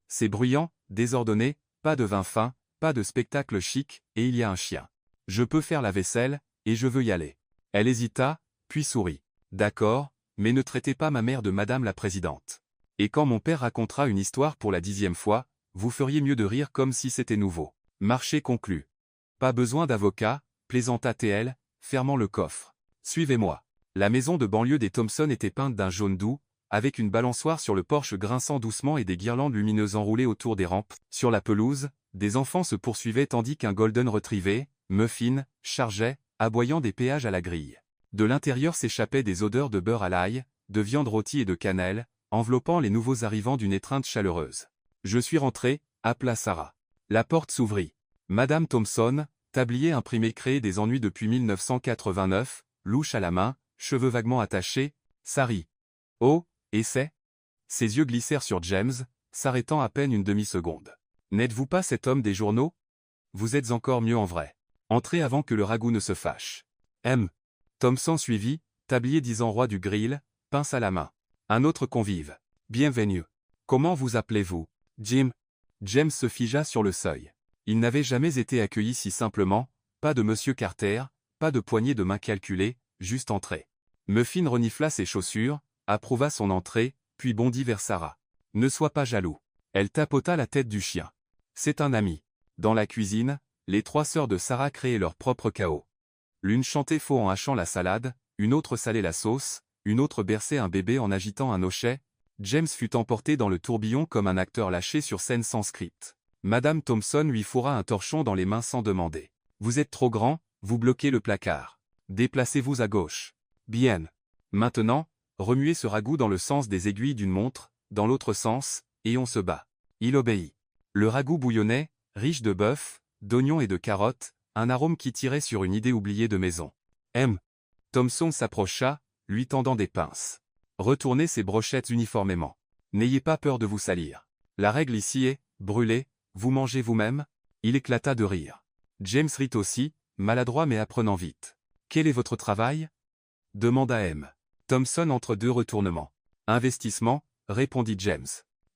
C'est bruyant, désordonné, pas de vin fin, pas de spectacle chic, et il y a un chien. Je peux faire la vaisselle, et je veux y aller. » Elle hésita, puis sourit. « D'accord, mais ne traitez pas ma mère de Madame la Présidente. Et quand mon père racontera une histoire pour la 10e fois, vous feriez mieux de rire comme si c'était nouveau. » Marché conclu. « Pas besoin d'avocat, » plaisanta TL, fermant le coffre. « Suivez-moi. » La maison de banlieue des Thompson était peinte d'un jaune doux, avec une balançoire sur le porche grinçant doucement et des guirlandes lumineuses enroulées autour des rampes. Sur la pelouse, des enfants se poursuivaient tandis qu'un Golden Retriever, Muffin, chargeait, aboyant des péages à la grille. De l'intérieur s'échappaient des odeurs de beurre à l'ail, de viande rôtie et de cannelle, enveloppant les nouveaux arrivants d'une étreinte chaleureuse. « Je suis rentré », appela Sarah. La porte s'ouvrit. Madame Thompson, tablier imprimé créé des ennuis depuis 1989, louche à la main, cheveux vaguement attachés, Sari. « Oh, et c'est ?» Ses yeux glissèrent sur James, s'arrêtant à peine une demi-seconde. « N'êtes-vous pas cet homme des journaux ? Vous êtes encore mieux en vrai. Entrez avant que le ragoût ne se fâche. » M. Thompson suivit, tablier disant roi du grill, pince à la main. Un autre convive. « Bienvenue. Comment vous appelez-vous ? » Jim. James se figea sur le seuil. Il n'avait jamais été accueilli si simplement, pas de Monsieur Carter, pas de poignée de main calculée, juste entrée. Muffin renifla ses chaussures, approuva son entrée, puis bondit vers Sarah. « Ne sois pas jaloux. » Elle tapota la tête du chien. « C'est un ami. » Dans la cuisine, les 3 sœurs de Sarah créaient leur propre chaos. L'une chantait faux en hachant la salade, une autre salait la sauce, une autre berçait un bébé en agitant un hochet. James fut emporté dans le tourbillon comme un acteur lâché sur scène sans script. Madame Thompson lui fourra un torchon dans les mains sans demander. « Vous êtes trop grand, vous bloquez le placard. Déplacez-vous à gauche. » Bien. Maintenant, remuez ce ragoût dans le sens des aiguilles d'une montre, dans l'autre sens, et on se bat. Il obéit. Le ragoût bouillonnait, riche de bœuf, d'oignons et de carottes, un arôme qui tirait sur une idée oubliée de maison. M. Thompson s'approcha, lui tendant des pinces. Retournez ces brochettes uniformément. N'ayez pas peur de vous salir. La règle ici est, brûlez, vous mangez vous-même. Il éclata de rire. James rit aussi, maladroit mais apprenant vite. Quel est votre travail ? Demanda M. Thompson entre 2 retournements. Investissement, répondit James.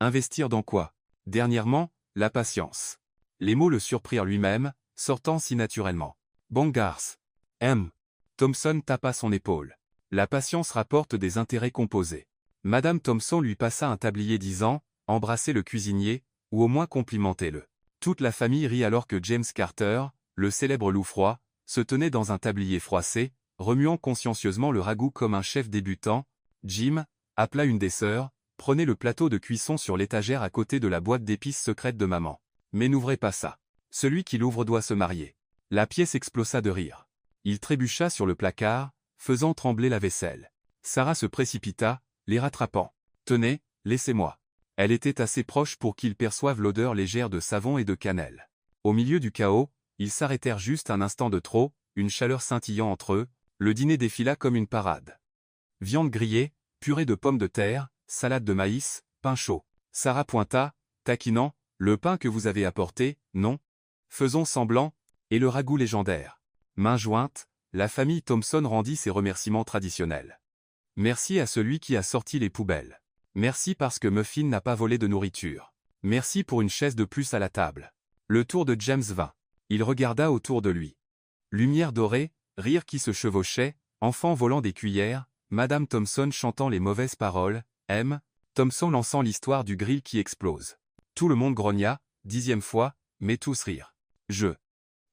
Investir dans quoi ? Dernièrement, la patience. Les mots le surprirent lui-même, sortant si naturellement. Bon garce. M. Thompson tapa son épaule. La patience rapporte des intérêts composés. Madame Thompson lui passa un tablier disant « Embrassez le cuisinier » ou au moins complimentez-le. Toute la famille rit alors que James Carter, le célèbre loup froid, se tenait dans un tablier froissé, remuant consciencieusement le ragoût comme un chef débutant. Jim, appela une des sœurs, prenez le plateau de cuisson sur l'étagère à côté de la boîte d'épices secrète de maman. Mais n'ouvrez pas ça. Celui qui l'ouvre doit se marier. La pièce explosa de rire. Il trébucha sur le placard, faisant trembler la vaisselle. Sarah se précipita, les rattrapant. Tenez, laissez-moi. Elle était assez proche pour qu'ils perçoivent l'odeur légère de savon et de cannelle. Au milieu du chaos, ils s'arrêtèrent juste un instant de trop, une chaleur scintillant entre eux, le dîner défila comme une parade. Viande grillée, purée de pommes de terre, salade de maïs, pain chaud. Sarah pointa, taquinant, le pain que vous avez apporté, non? Faisons semblant, et le ragoût légendaire. Main jointe, la famille Thompson rendit ses remerciements traditionnels. Merci à celui qui a sorti les poubelles. Merci parce que Muffin n'a pas volé de nourriture. Merci pour une chaise de plus à la table. Le tour de James vint. Il regarda autour de lui. Lumière dorée, rire qui se chevauchait, enfants volant des cuillères, Madame Thompson chantant les mauvaises paroles, M. Thompson lançant l'histoire du grill qui explose. Tout le monde grogna, 10e fois, mais tous rirent.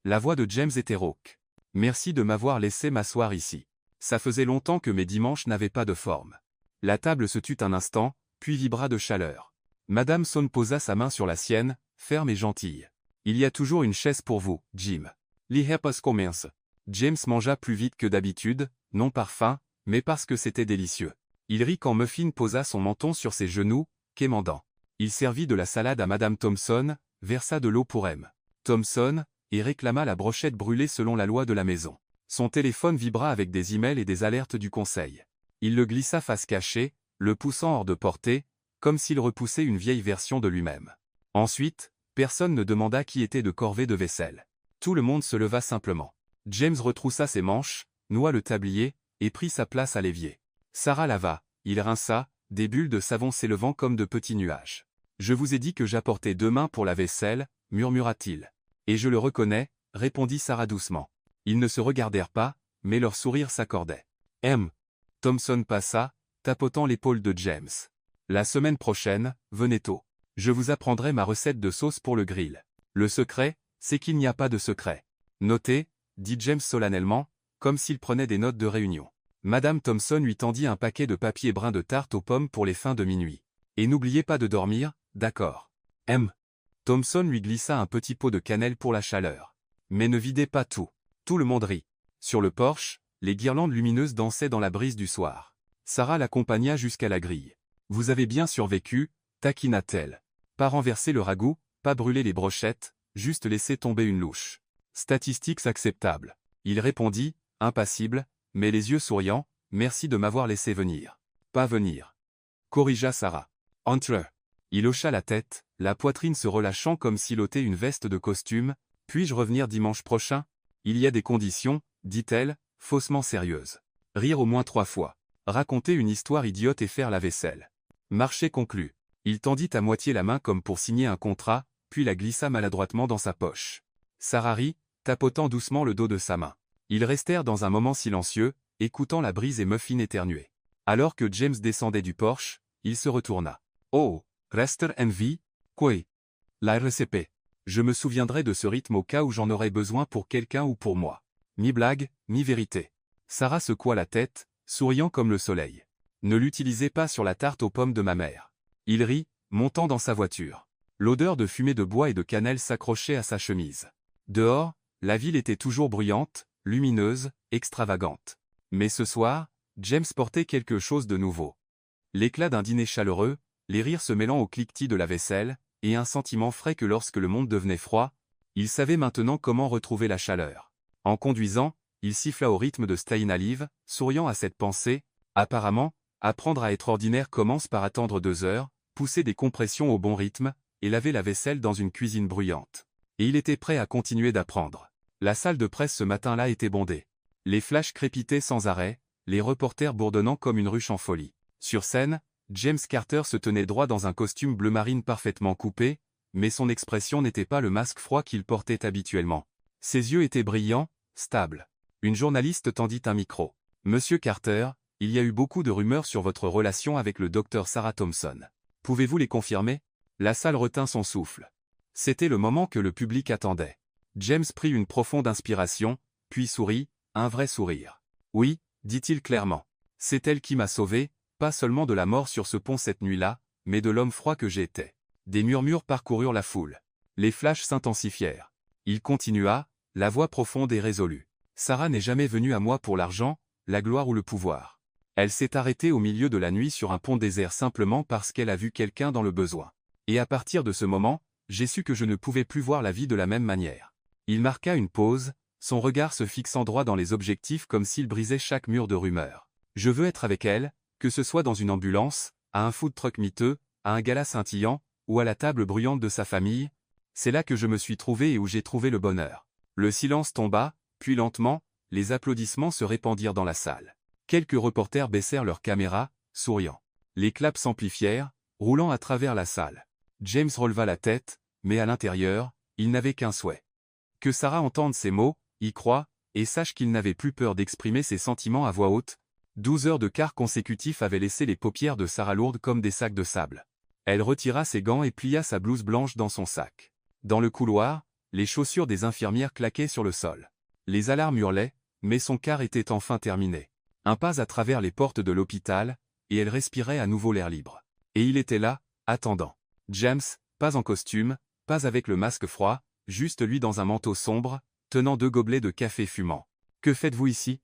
La voix de James était rauque. Merci de m'avoir laissé m'asseoir ici. Ça faisait longtemps que mes dimanches n'avaient pas de forme. La table se tut un instant, puis vibra de chaleur. Madame Son posa sa main sur la sienne, ferme et gentille. Il y a toujours une chaise pour vous, Jim. Les repas commencent. James mangea plus vite que d'habitude, non par faim, mais parce que c'était délicieux. Il rit quand Muffin posa son menton sur ses genoux, quémandant. Il servit de la salade à Madame Thompson, versa de l'eau pour M. Thompson, et réclama la brochette brûlée selon la loi de la maison. Son téléphone vibra avec des emails et des alertes du conseil. Il le glissa face cachée, le poussant hors de portée, comme s'il repoussait une vieille version de lui-même. Ensuite, personne ne demanda qui était de corvée de vaisselle. Tout le monde se leva simplement. James retroussa ses manches, noua le tablier, et prit sa place à l'évier. Sarah lava, il rinça, des bulles de savon s'élevant comme de petits nuages. Je vous ai dit que j'apportais 2 mains pour la vaisselle, murmura-t-il. Et je le reconnais, répondit Sarah doucement. Ils ne se regardèrent pas, mais leur sourire s'accordait. M. Thompson passa, tapotant l'épaule de James. La semaine prochaine, venez tôt. Je vous apprendrai ma recette de sauce pour le grill. Le secret, c'est qu'il n'y a pas de secret. Notez, dit James solennellement, comme s'il prenait des notes de réunion. Madame Thompson lui tendit un paquet de papier brun de tarte aux pommes pour les fins de minuit. Et n'oubliez pas de dormir, d'accord. M. Thompson lui glissa un petit pot de cannelle pour la chaleur. Mais ne videz pas tout. Tout le monde rit. Sur le porche, les guirlandes lumineuses dansaient dans la brise du soir. Sarah l'accompagna jusqu'à la grille. Vous avez bien survécu, taquina-t-elle. Pas renverser le ragoût, pas brûler les brochettes, juste laisser tomber une louche. Statistiques acceptables. Il répondit, impassible, mais les yeux souriants, merci de m'avoir laissé venir. Pas venir. Corrigea Sarah. Entre. Il hocha la tête, la poitrine se relâchant comme s'il ôtait une veste de costume. Puis-je revenir dimanche prochain? Il y a des conditions, dit-elle, faussement sérieuse. Rire au moins 3 fois. Raconter une histoire idiote et faire la vaisselle. Marché conclu. Il tendit à moitié la main comme pour signer un contrat, puis la glissa maladroitement dans sa poche. Sarah rit, tapotant doucement le dos de sa main. Ils restèrent dans un moment silencieux, écoutant la brise et Muffin éternuer. Alors que James descendait du porche, il se retourna. Oh, rester en vie? Quoi? La RCP. Je me souviendrai de ce rythme au cas où j'en aurais besoin pour quelqu'un ou pour moi. Ni blague, ni vérité. Sarah secoua la tête, souriant comme le soleil. Ne l'utilisez pas sur la tarte aux pommes de ma mère. Il rit, montant dans sa voiture. L'odeur de fumée de bois et de cannelle s'accrochait à sa chemise. Dehors, la ville était toujours bruyante, lumineuse, extravagante. Mais ce soir, James portait quelque chose de nouveau. L'éclat d'un dîner chaleureux, les rires se mêlant au cliquetis de la vaisselle, et un sentiment frais que lorsque le monde devenait froid, il savait maintenant comment retrouver la chaleur. En conduisant, il siffla au rythme de Stayin' Alive, souriant à cette pensée. Apparemment, apprendre à être ordinaire commence par attendre 2 heures, pousser des compressions au bon rythme, et laver la vaisselle dans une cuisine bruyante. Et il était prêt à continuer d'apprendre. La salle de presse ce matin-là était bondée. Les flashs crépitaient sans arrêt, les reporters bourdonnant comme une ruche en folie. Sur scène, James Carter se tenait droit dans un costume bleu marine parfaitement coupé, mais son expression n'était pas le masque froid qu'il portait habituellement. Ses yeux étaient brillants, stables. Une journaliste tendit un micro. « Monsieur Carter, Il y a eu beaucoup de rumeurs sur votre relation avec le docteur Sarah Thompson. Pouvez-vous les confirmer? La salle retint son souffle. C'était le moment que le public attendait. James prit une profonde inspiration, puis sourit, un vrai sourire. Oui, dit-il clairement. C'est elle qui m'a sauvé, pas seulement de la mort sur ce pont cette nuit-là, mais de l'homme froid que j'étais. Des murmures parcoururent la foule. Les flashs s'intensifièrent. Il continua, la voix profonde et résolue. Sarah n'est jamais venue à moi pour l'argent, la gloire ou le pouvoir. Elle s'est arrêtée au milieu de la nuit sur un pont désert simplement parce qu'elle a vu quelqu'un dans le besoin. Et à partir de ce moment, j'ai su que je ne pouvais plus voir la vie de la même manière. Il marqua une pause, son regard se fixant droit dans les objectifs comme s'il brisait chaque mur de rumeur. Je veux être avec elle, que ce soit dans une ambulance, à un food truck miteux, à un gala scintillant, ou à la table bruyante de sa famille. C'est là que je me suis trouvé et où j'ai trouvé le bonheur. Le silence tomba, puis lentement, les applaudissements se répandirent dans la salle. Quelques reporters baissèrent leurs caméras, souriant. Les claps s'amplifièrent, roulant à travers la salle. James releva la tête, mais à l'intérieur, il n'avait qu'un souhait. Que Sarah entende ces mots, y croie, et sache qu'il n'avait plus peur d'exprimer ses sentiments à voix haute. 12 heures de quart consécutifs avaient laissé les paupières de Sarah lourdes comme des sacs de sable. Elle retira ses gants et plia sa blouse blanche dans son sac. Dans le couloir, les chaussures des infirmières claquaient sur le sol. Les alarmes hurlaient, mais son quart était enfin terminé. Un pas à travers les portes de l'hôpital, et elle respirait à nouveau l'air libre. Et il était là, attendant. James, pas en costume, pas avec le masque froid, juste lui dans un manteau sombre, tenant 2 gobelets de café fumant. « Que faites-vous ici »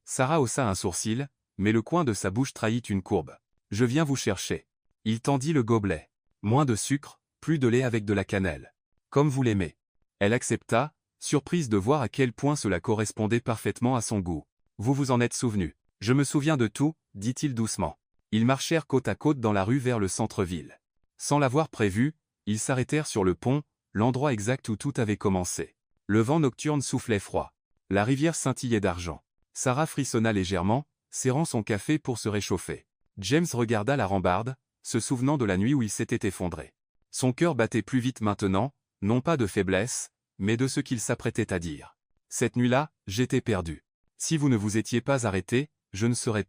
Sarah haussa un sourcil, mais le coin de sa bouche trahit une courbe. « Je viens vous chercher. » Il tendit le gobelet. Moins de sucre, plus de lait avec de la cannelle. Comme vous l'aimez. Elle accepta, surprise de voir à quel point cela correspondait parfaitement à son goût. Vous vous en êtes souvenu. Je me souviens de tout, dit-il doucement. Ils marchèrent côte à côte dans la rue vers le centre-ville. Sans l'avoir prévu, ils s'arrêtèrent sur le pont, l'endroit exact où tout avait commencé. Le vent nocturne soufflait froid. La rivière scintillait d'argent. Sarah frissonna légèrement, serrant son café pour se réchauffer. James regarda la rambarde, se souvenant de la nuit où il s'était effondré. Son cœur battait plus vite maintenant, non pas de faiblesse, mais de ce qu'il s'apprêtait à dire. Cette nuit-là, j'étais perdu. Si vous ne vous étiez pas arrêté, je ne saurais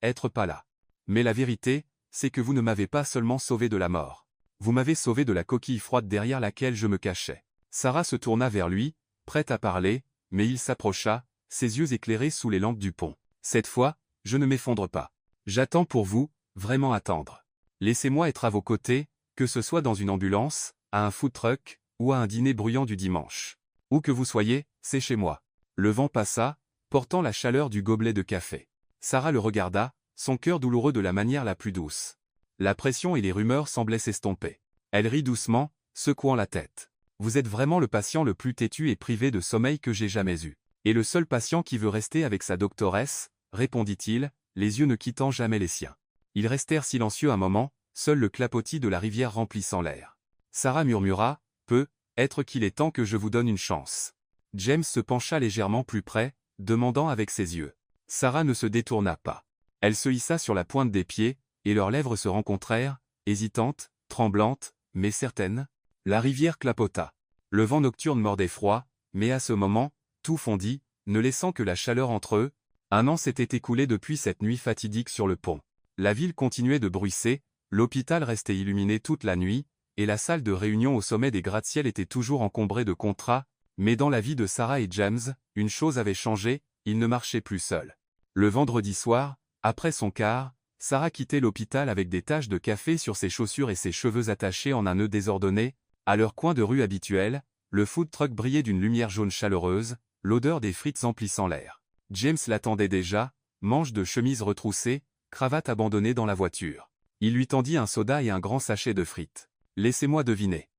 être pas là. Mais la vérité, c'est que vous ne m'avez pas seulement sauvé de la mort. Vous m'avez sauvé de la coquille froide derrière laquelle je me cachais. Sarah se tourna vers lui, prête à parler, mais il s'approcha, ses yeux éclairés sous les lampes du pont. Cette fois, je ne m'effondre pas. J'attends pour vous, vraiment attendre. Laissez-moi être à vos côtés, que ce soit dans une ambulance, à un food truck, ou à un dîner bruyant du dimanche. Où que vous soyez, c'est chez moi. Le vent passa, portant la chaleur du gobelet de café. Sarah le regarda, son cœur douloureux de la manière la plus douce. La pression et les rumeurs semblaient s'estomper. Elle rit doucement, secouant la tête. Vous êtes vraiment le patient le plus têtu et privé de sommeil que j'ai jamais eu. Et le seul patient qui veut rester avec sa doctoresse, répondit-il, les yeux ne quittant jamais les siens. Ils restèrent silencieux un moment, seul le clapotis de la rivière remplissant l'air. Sarah murmura, peut-être qu'il est temps que je vous donne une chance. James se pencha légèrement plus près, demandant avec ses yeux. Sarah ne se détourna pas. Elle se hissa sur la pointe des pieds, et leurs lèvres se rencontrèrent, hésitantes, tremblantes, mais certaines. La rivière clapota. Le vent nocturne mordait froid, mais à ce moment, tout fondit, ne laissant que la chaleur entre eux. Un an s'était écoulé depuis cette nuit fatidique sur le pont. La ville continuait de bruisser, l'hôpital restait illuminé toute la nuit, et la salle de réunion au sommet des gratte-ciel était toujours encombrée de contrats, mais dans la vie de Sarah et James, une chose avait changé, ils ne marchaient plus seuls. Le vendredi soir, après son quart, Sarah quittait l'hôpital avec des taches de café sur ses chaussures et ses cheveux attachés en un nœud désordonné. À leur coin de rue habituel, le food truck brillait d'une lumière jaune chaleureuse, l'odeur des frites emplissant l'air. James l'attendait déjà, manches de chemise retroussées, cravate abandonnée dans la voiture. Il lui tendit un soda et un grand sachet de frites. « Laissez-moi deviner.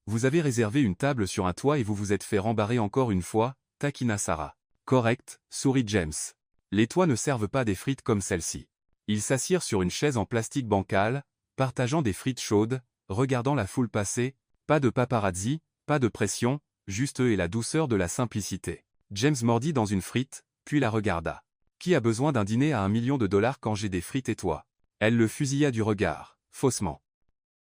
Vous avez réservé une table sur un toit et vous vous êtes fait rembarrer encore une fois, taquina Sarah. »« Correct, » sourit James. « Les toits ne servent pas des frites comme celle-ci. » Ils s'assirent sur une chaise en plastique bancal, partageant des frites chaudes, regardant la foule passer. Pas de paparazzi, pas de pression, juste eux et la douceur de la simplicité. James mordit dans une frite, puis la regarda. Qui a besoin d'un dîner à $1 million quand j'ai des frites et toi? Elle le fusilla du regard, faussement.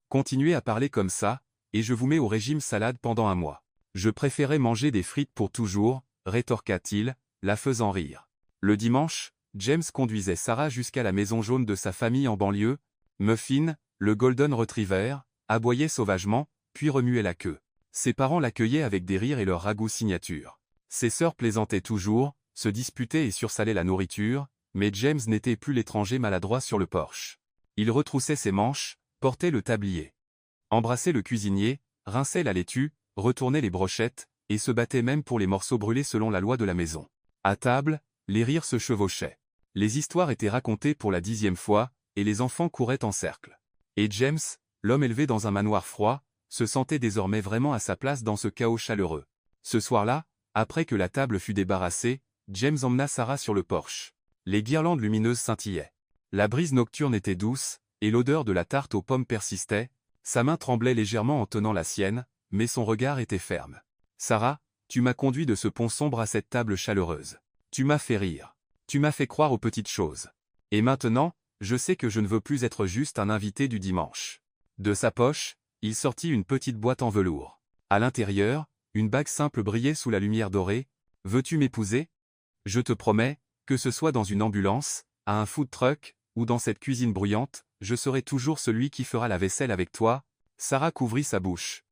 Continuez à parler comme ça, et je vous mets au régime salade pendant un mois. Je préférais manger des frites pour toujours, rétorqua-t-il, la faisant rire. Le dimanche, James conduisait Sarah jusqu'à la maison jaune de sa famille en banlieue. Muffin, le Golden Retriever, aboyait sauvagement, puis remuait la queue. Ses parents l'accueillaient avec des rires et leur ragoût signature. Ses sœurs plaisantaient toujours, se disputaient et sursalaient la nourriture, mais James n'était plus l'étranger maladroit sur le porche. Il retroussait ses manches, portait le tablier, embrassait le cuisinier, rinçait la laitue, retournait les brochettes, et se battait même pour les morceaux brûlés selon la loi de la maison. À table, les rires se chevauchaient. Les histoires étaient racontées pour la 10e fois, et les enfants couraient en cercle. Et James, l'homme élevé dans un manoir froid, se sentait désormais vraiment à sa place dans ce chaos chaleureux. Ce soir-là, après que la table fut débarrassée, James emmena Sarah sur le porche. Les guirlandes lumineuses scintillaient. La brise nocturne était douce, et l'odeur de la tarte aux pommes persistait. Sa main tremblait légèrement en tenant la sienne, mais son regard était ferme. « Sarah, tu m'as conduit de ce pont sombre à cette table chaleureuse. Tu m'as fait rire. Tu m'as fait croire aux petites choses. Et maintenant, je sais que je ne veux plus être juste un invité du dimanche. » De sa poche, il sortit une petite boîte en velours. À l'intérieur, une bague simple brillait sous la lumière dorée. « Veux-tu m'épouser? Je te promets, que ce soit dans une ambulance, à un food truck, ou dans cette cuisine bruyante, je serai toujours celui qui fera la vaisselle avec toi. » Sarah couvrit sa bouche,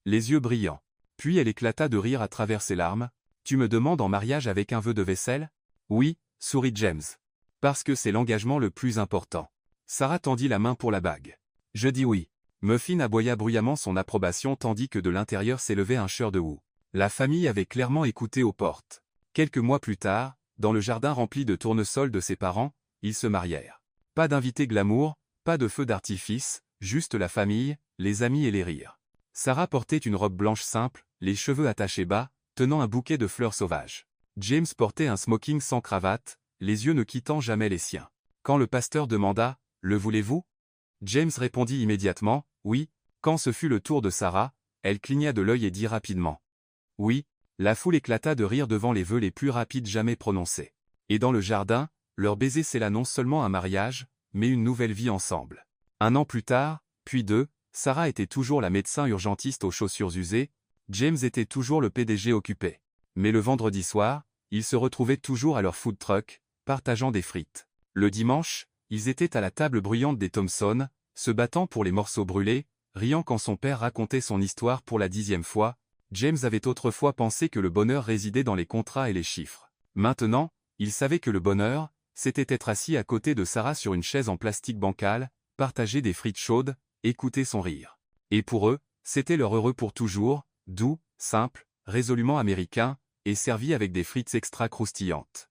les yeux brillants. Puis elle éclata de rire à travers ses larmes. « Tu me demandes en mariage avec un vœu de vaisselle? » « Oui, » sourit James. « Parce que c'est l'engagement le plus important. » Sarah tendit la main pour la bague. « Je dis oui. » Muffin aboya bruyamment son approbation tandis que de l'intérieur s'élevait un chœur de houx. La famille avait clairement écouté aux portes. Quelques mois plus tard, dans le jardin rempli de tournesols de ses parents, ils se marièrent. Pas d'invités glamour, pas de feu d'artifice, juste la famille, les amis et les rires. Sarah portait une robe blanche simple, les cheveux attachés bas, tenant un bouquet de fleurs sauvages. James portait un smoking sans cravate, les yeux ne quittant jamais les siens. Quand le pasteur demanda « Le voulez-vous » James répondit immédiatement « Oui ». Quand ce fut le tour de Sarah, elle cligna de l'œil et dit rapidement « Oui ». La foule éclata de rire devant les vœux les plus rapides jamais prononcés. Et dans le jardin, leur baiser scella non seulement un mariage, mais une nouvelle vie ensemble. 1 an plus tard, puis 2, Sarah était toujours la médecin urgentiste aux chaussures usées, James était toujours le PDG occupé. Mais le vendredi soir, ils se retrouvaient toujours à leur food truck, partageant des frites. Le dimanche, ils étaient à la table bruyante des Thompson, se battant pour les morceaux brûlés, riant quand son père racontait son histoire pour la 10e fois. James avait autrefois pensé que le bonheur résidait dans les contrats et les chiffres. Maintenant, il savait que le bonheur, c'était être assis à côté de Sarah sur une chaise en plastique bancale, partager des frites chaudes, écouter son rire. Et pour eux, c'était leur heureux pour toujours, doux, simple, résolument américain, et servi avec des frites extra croustillantes.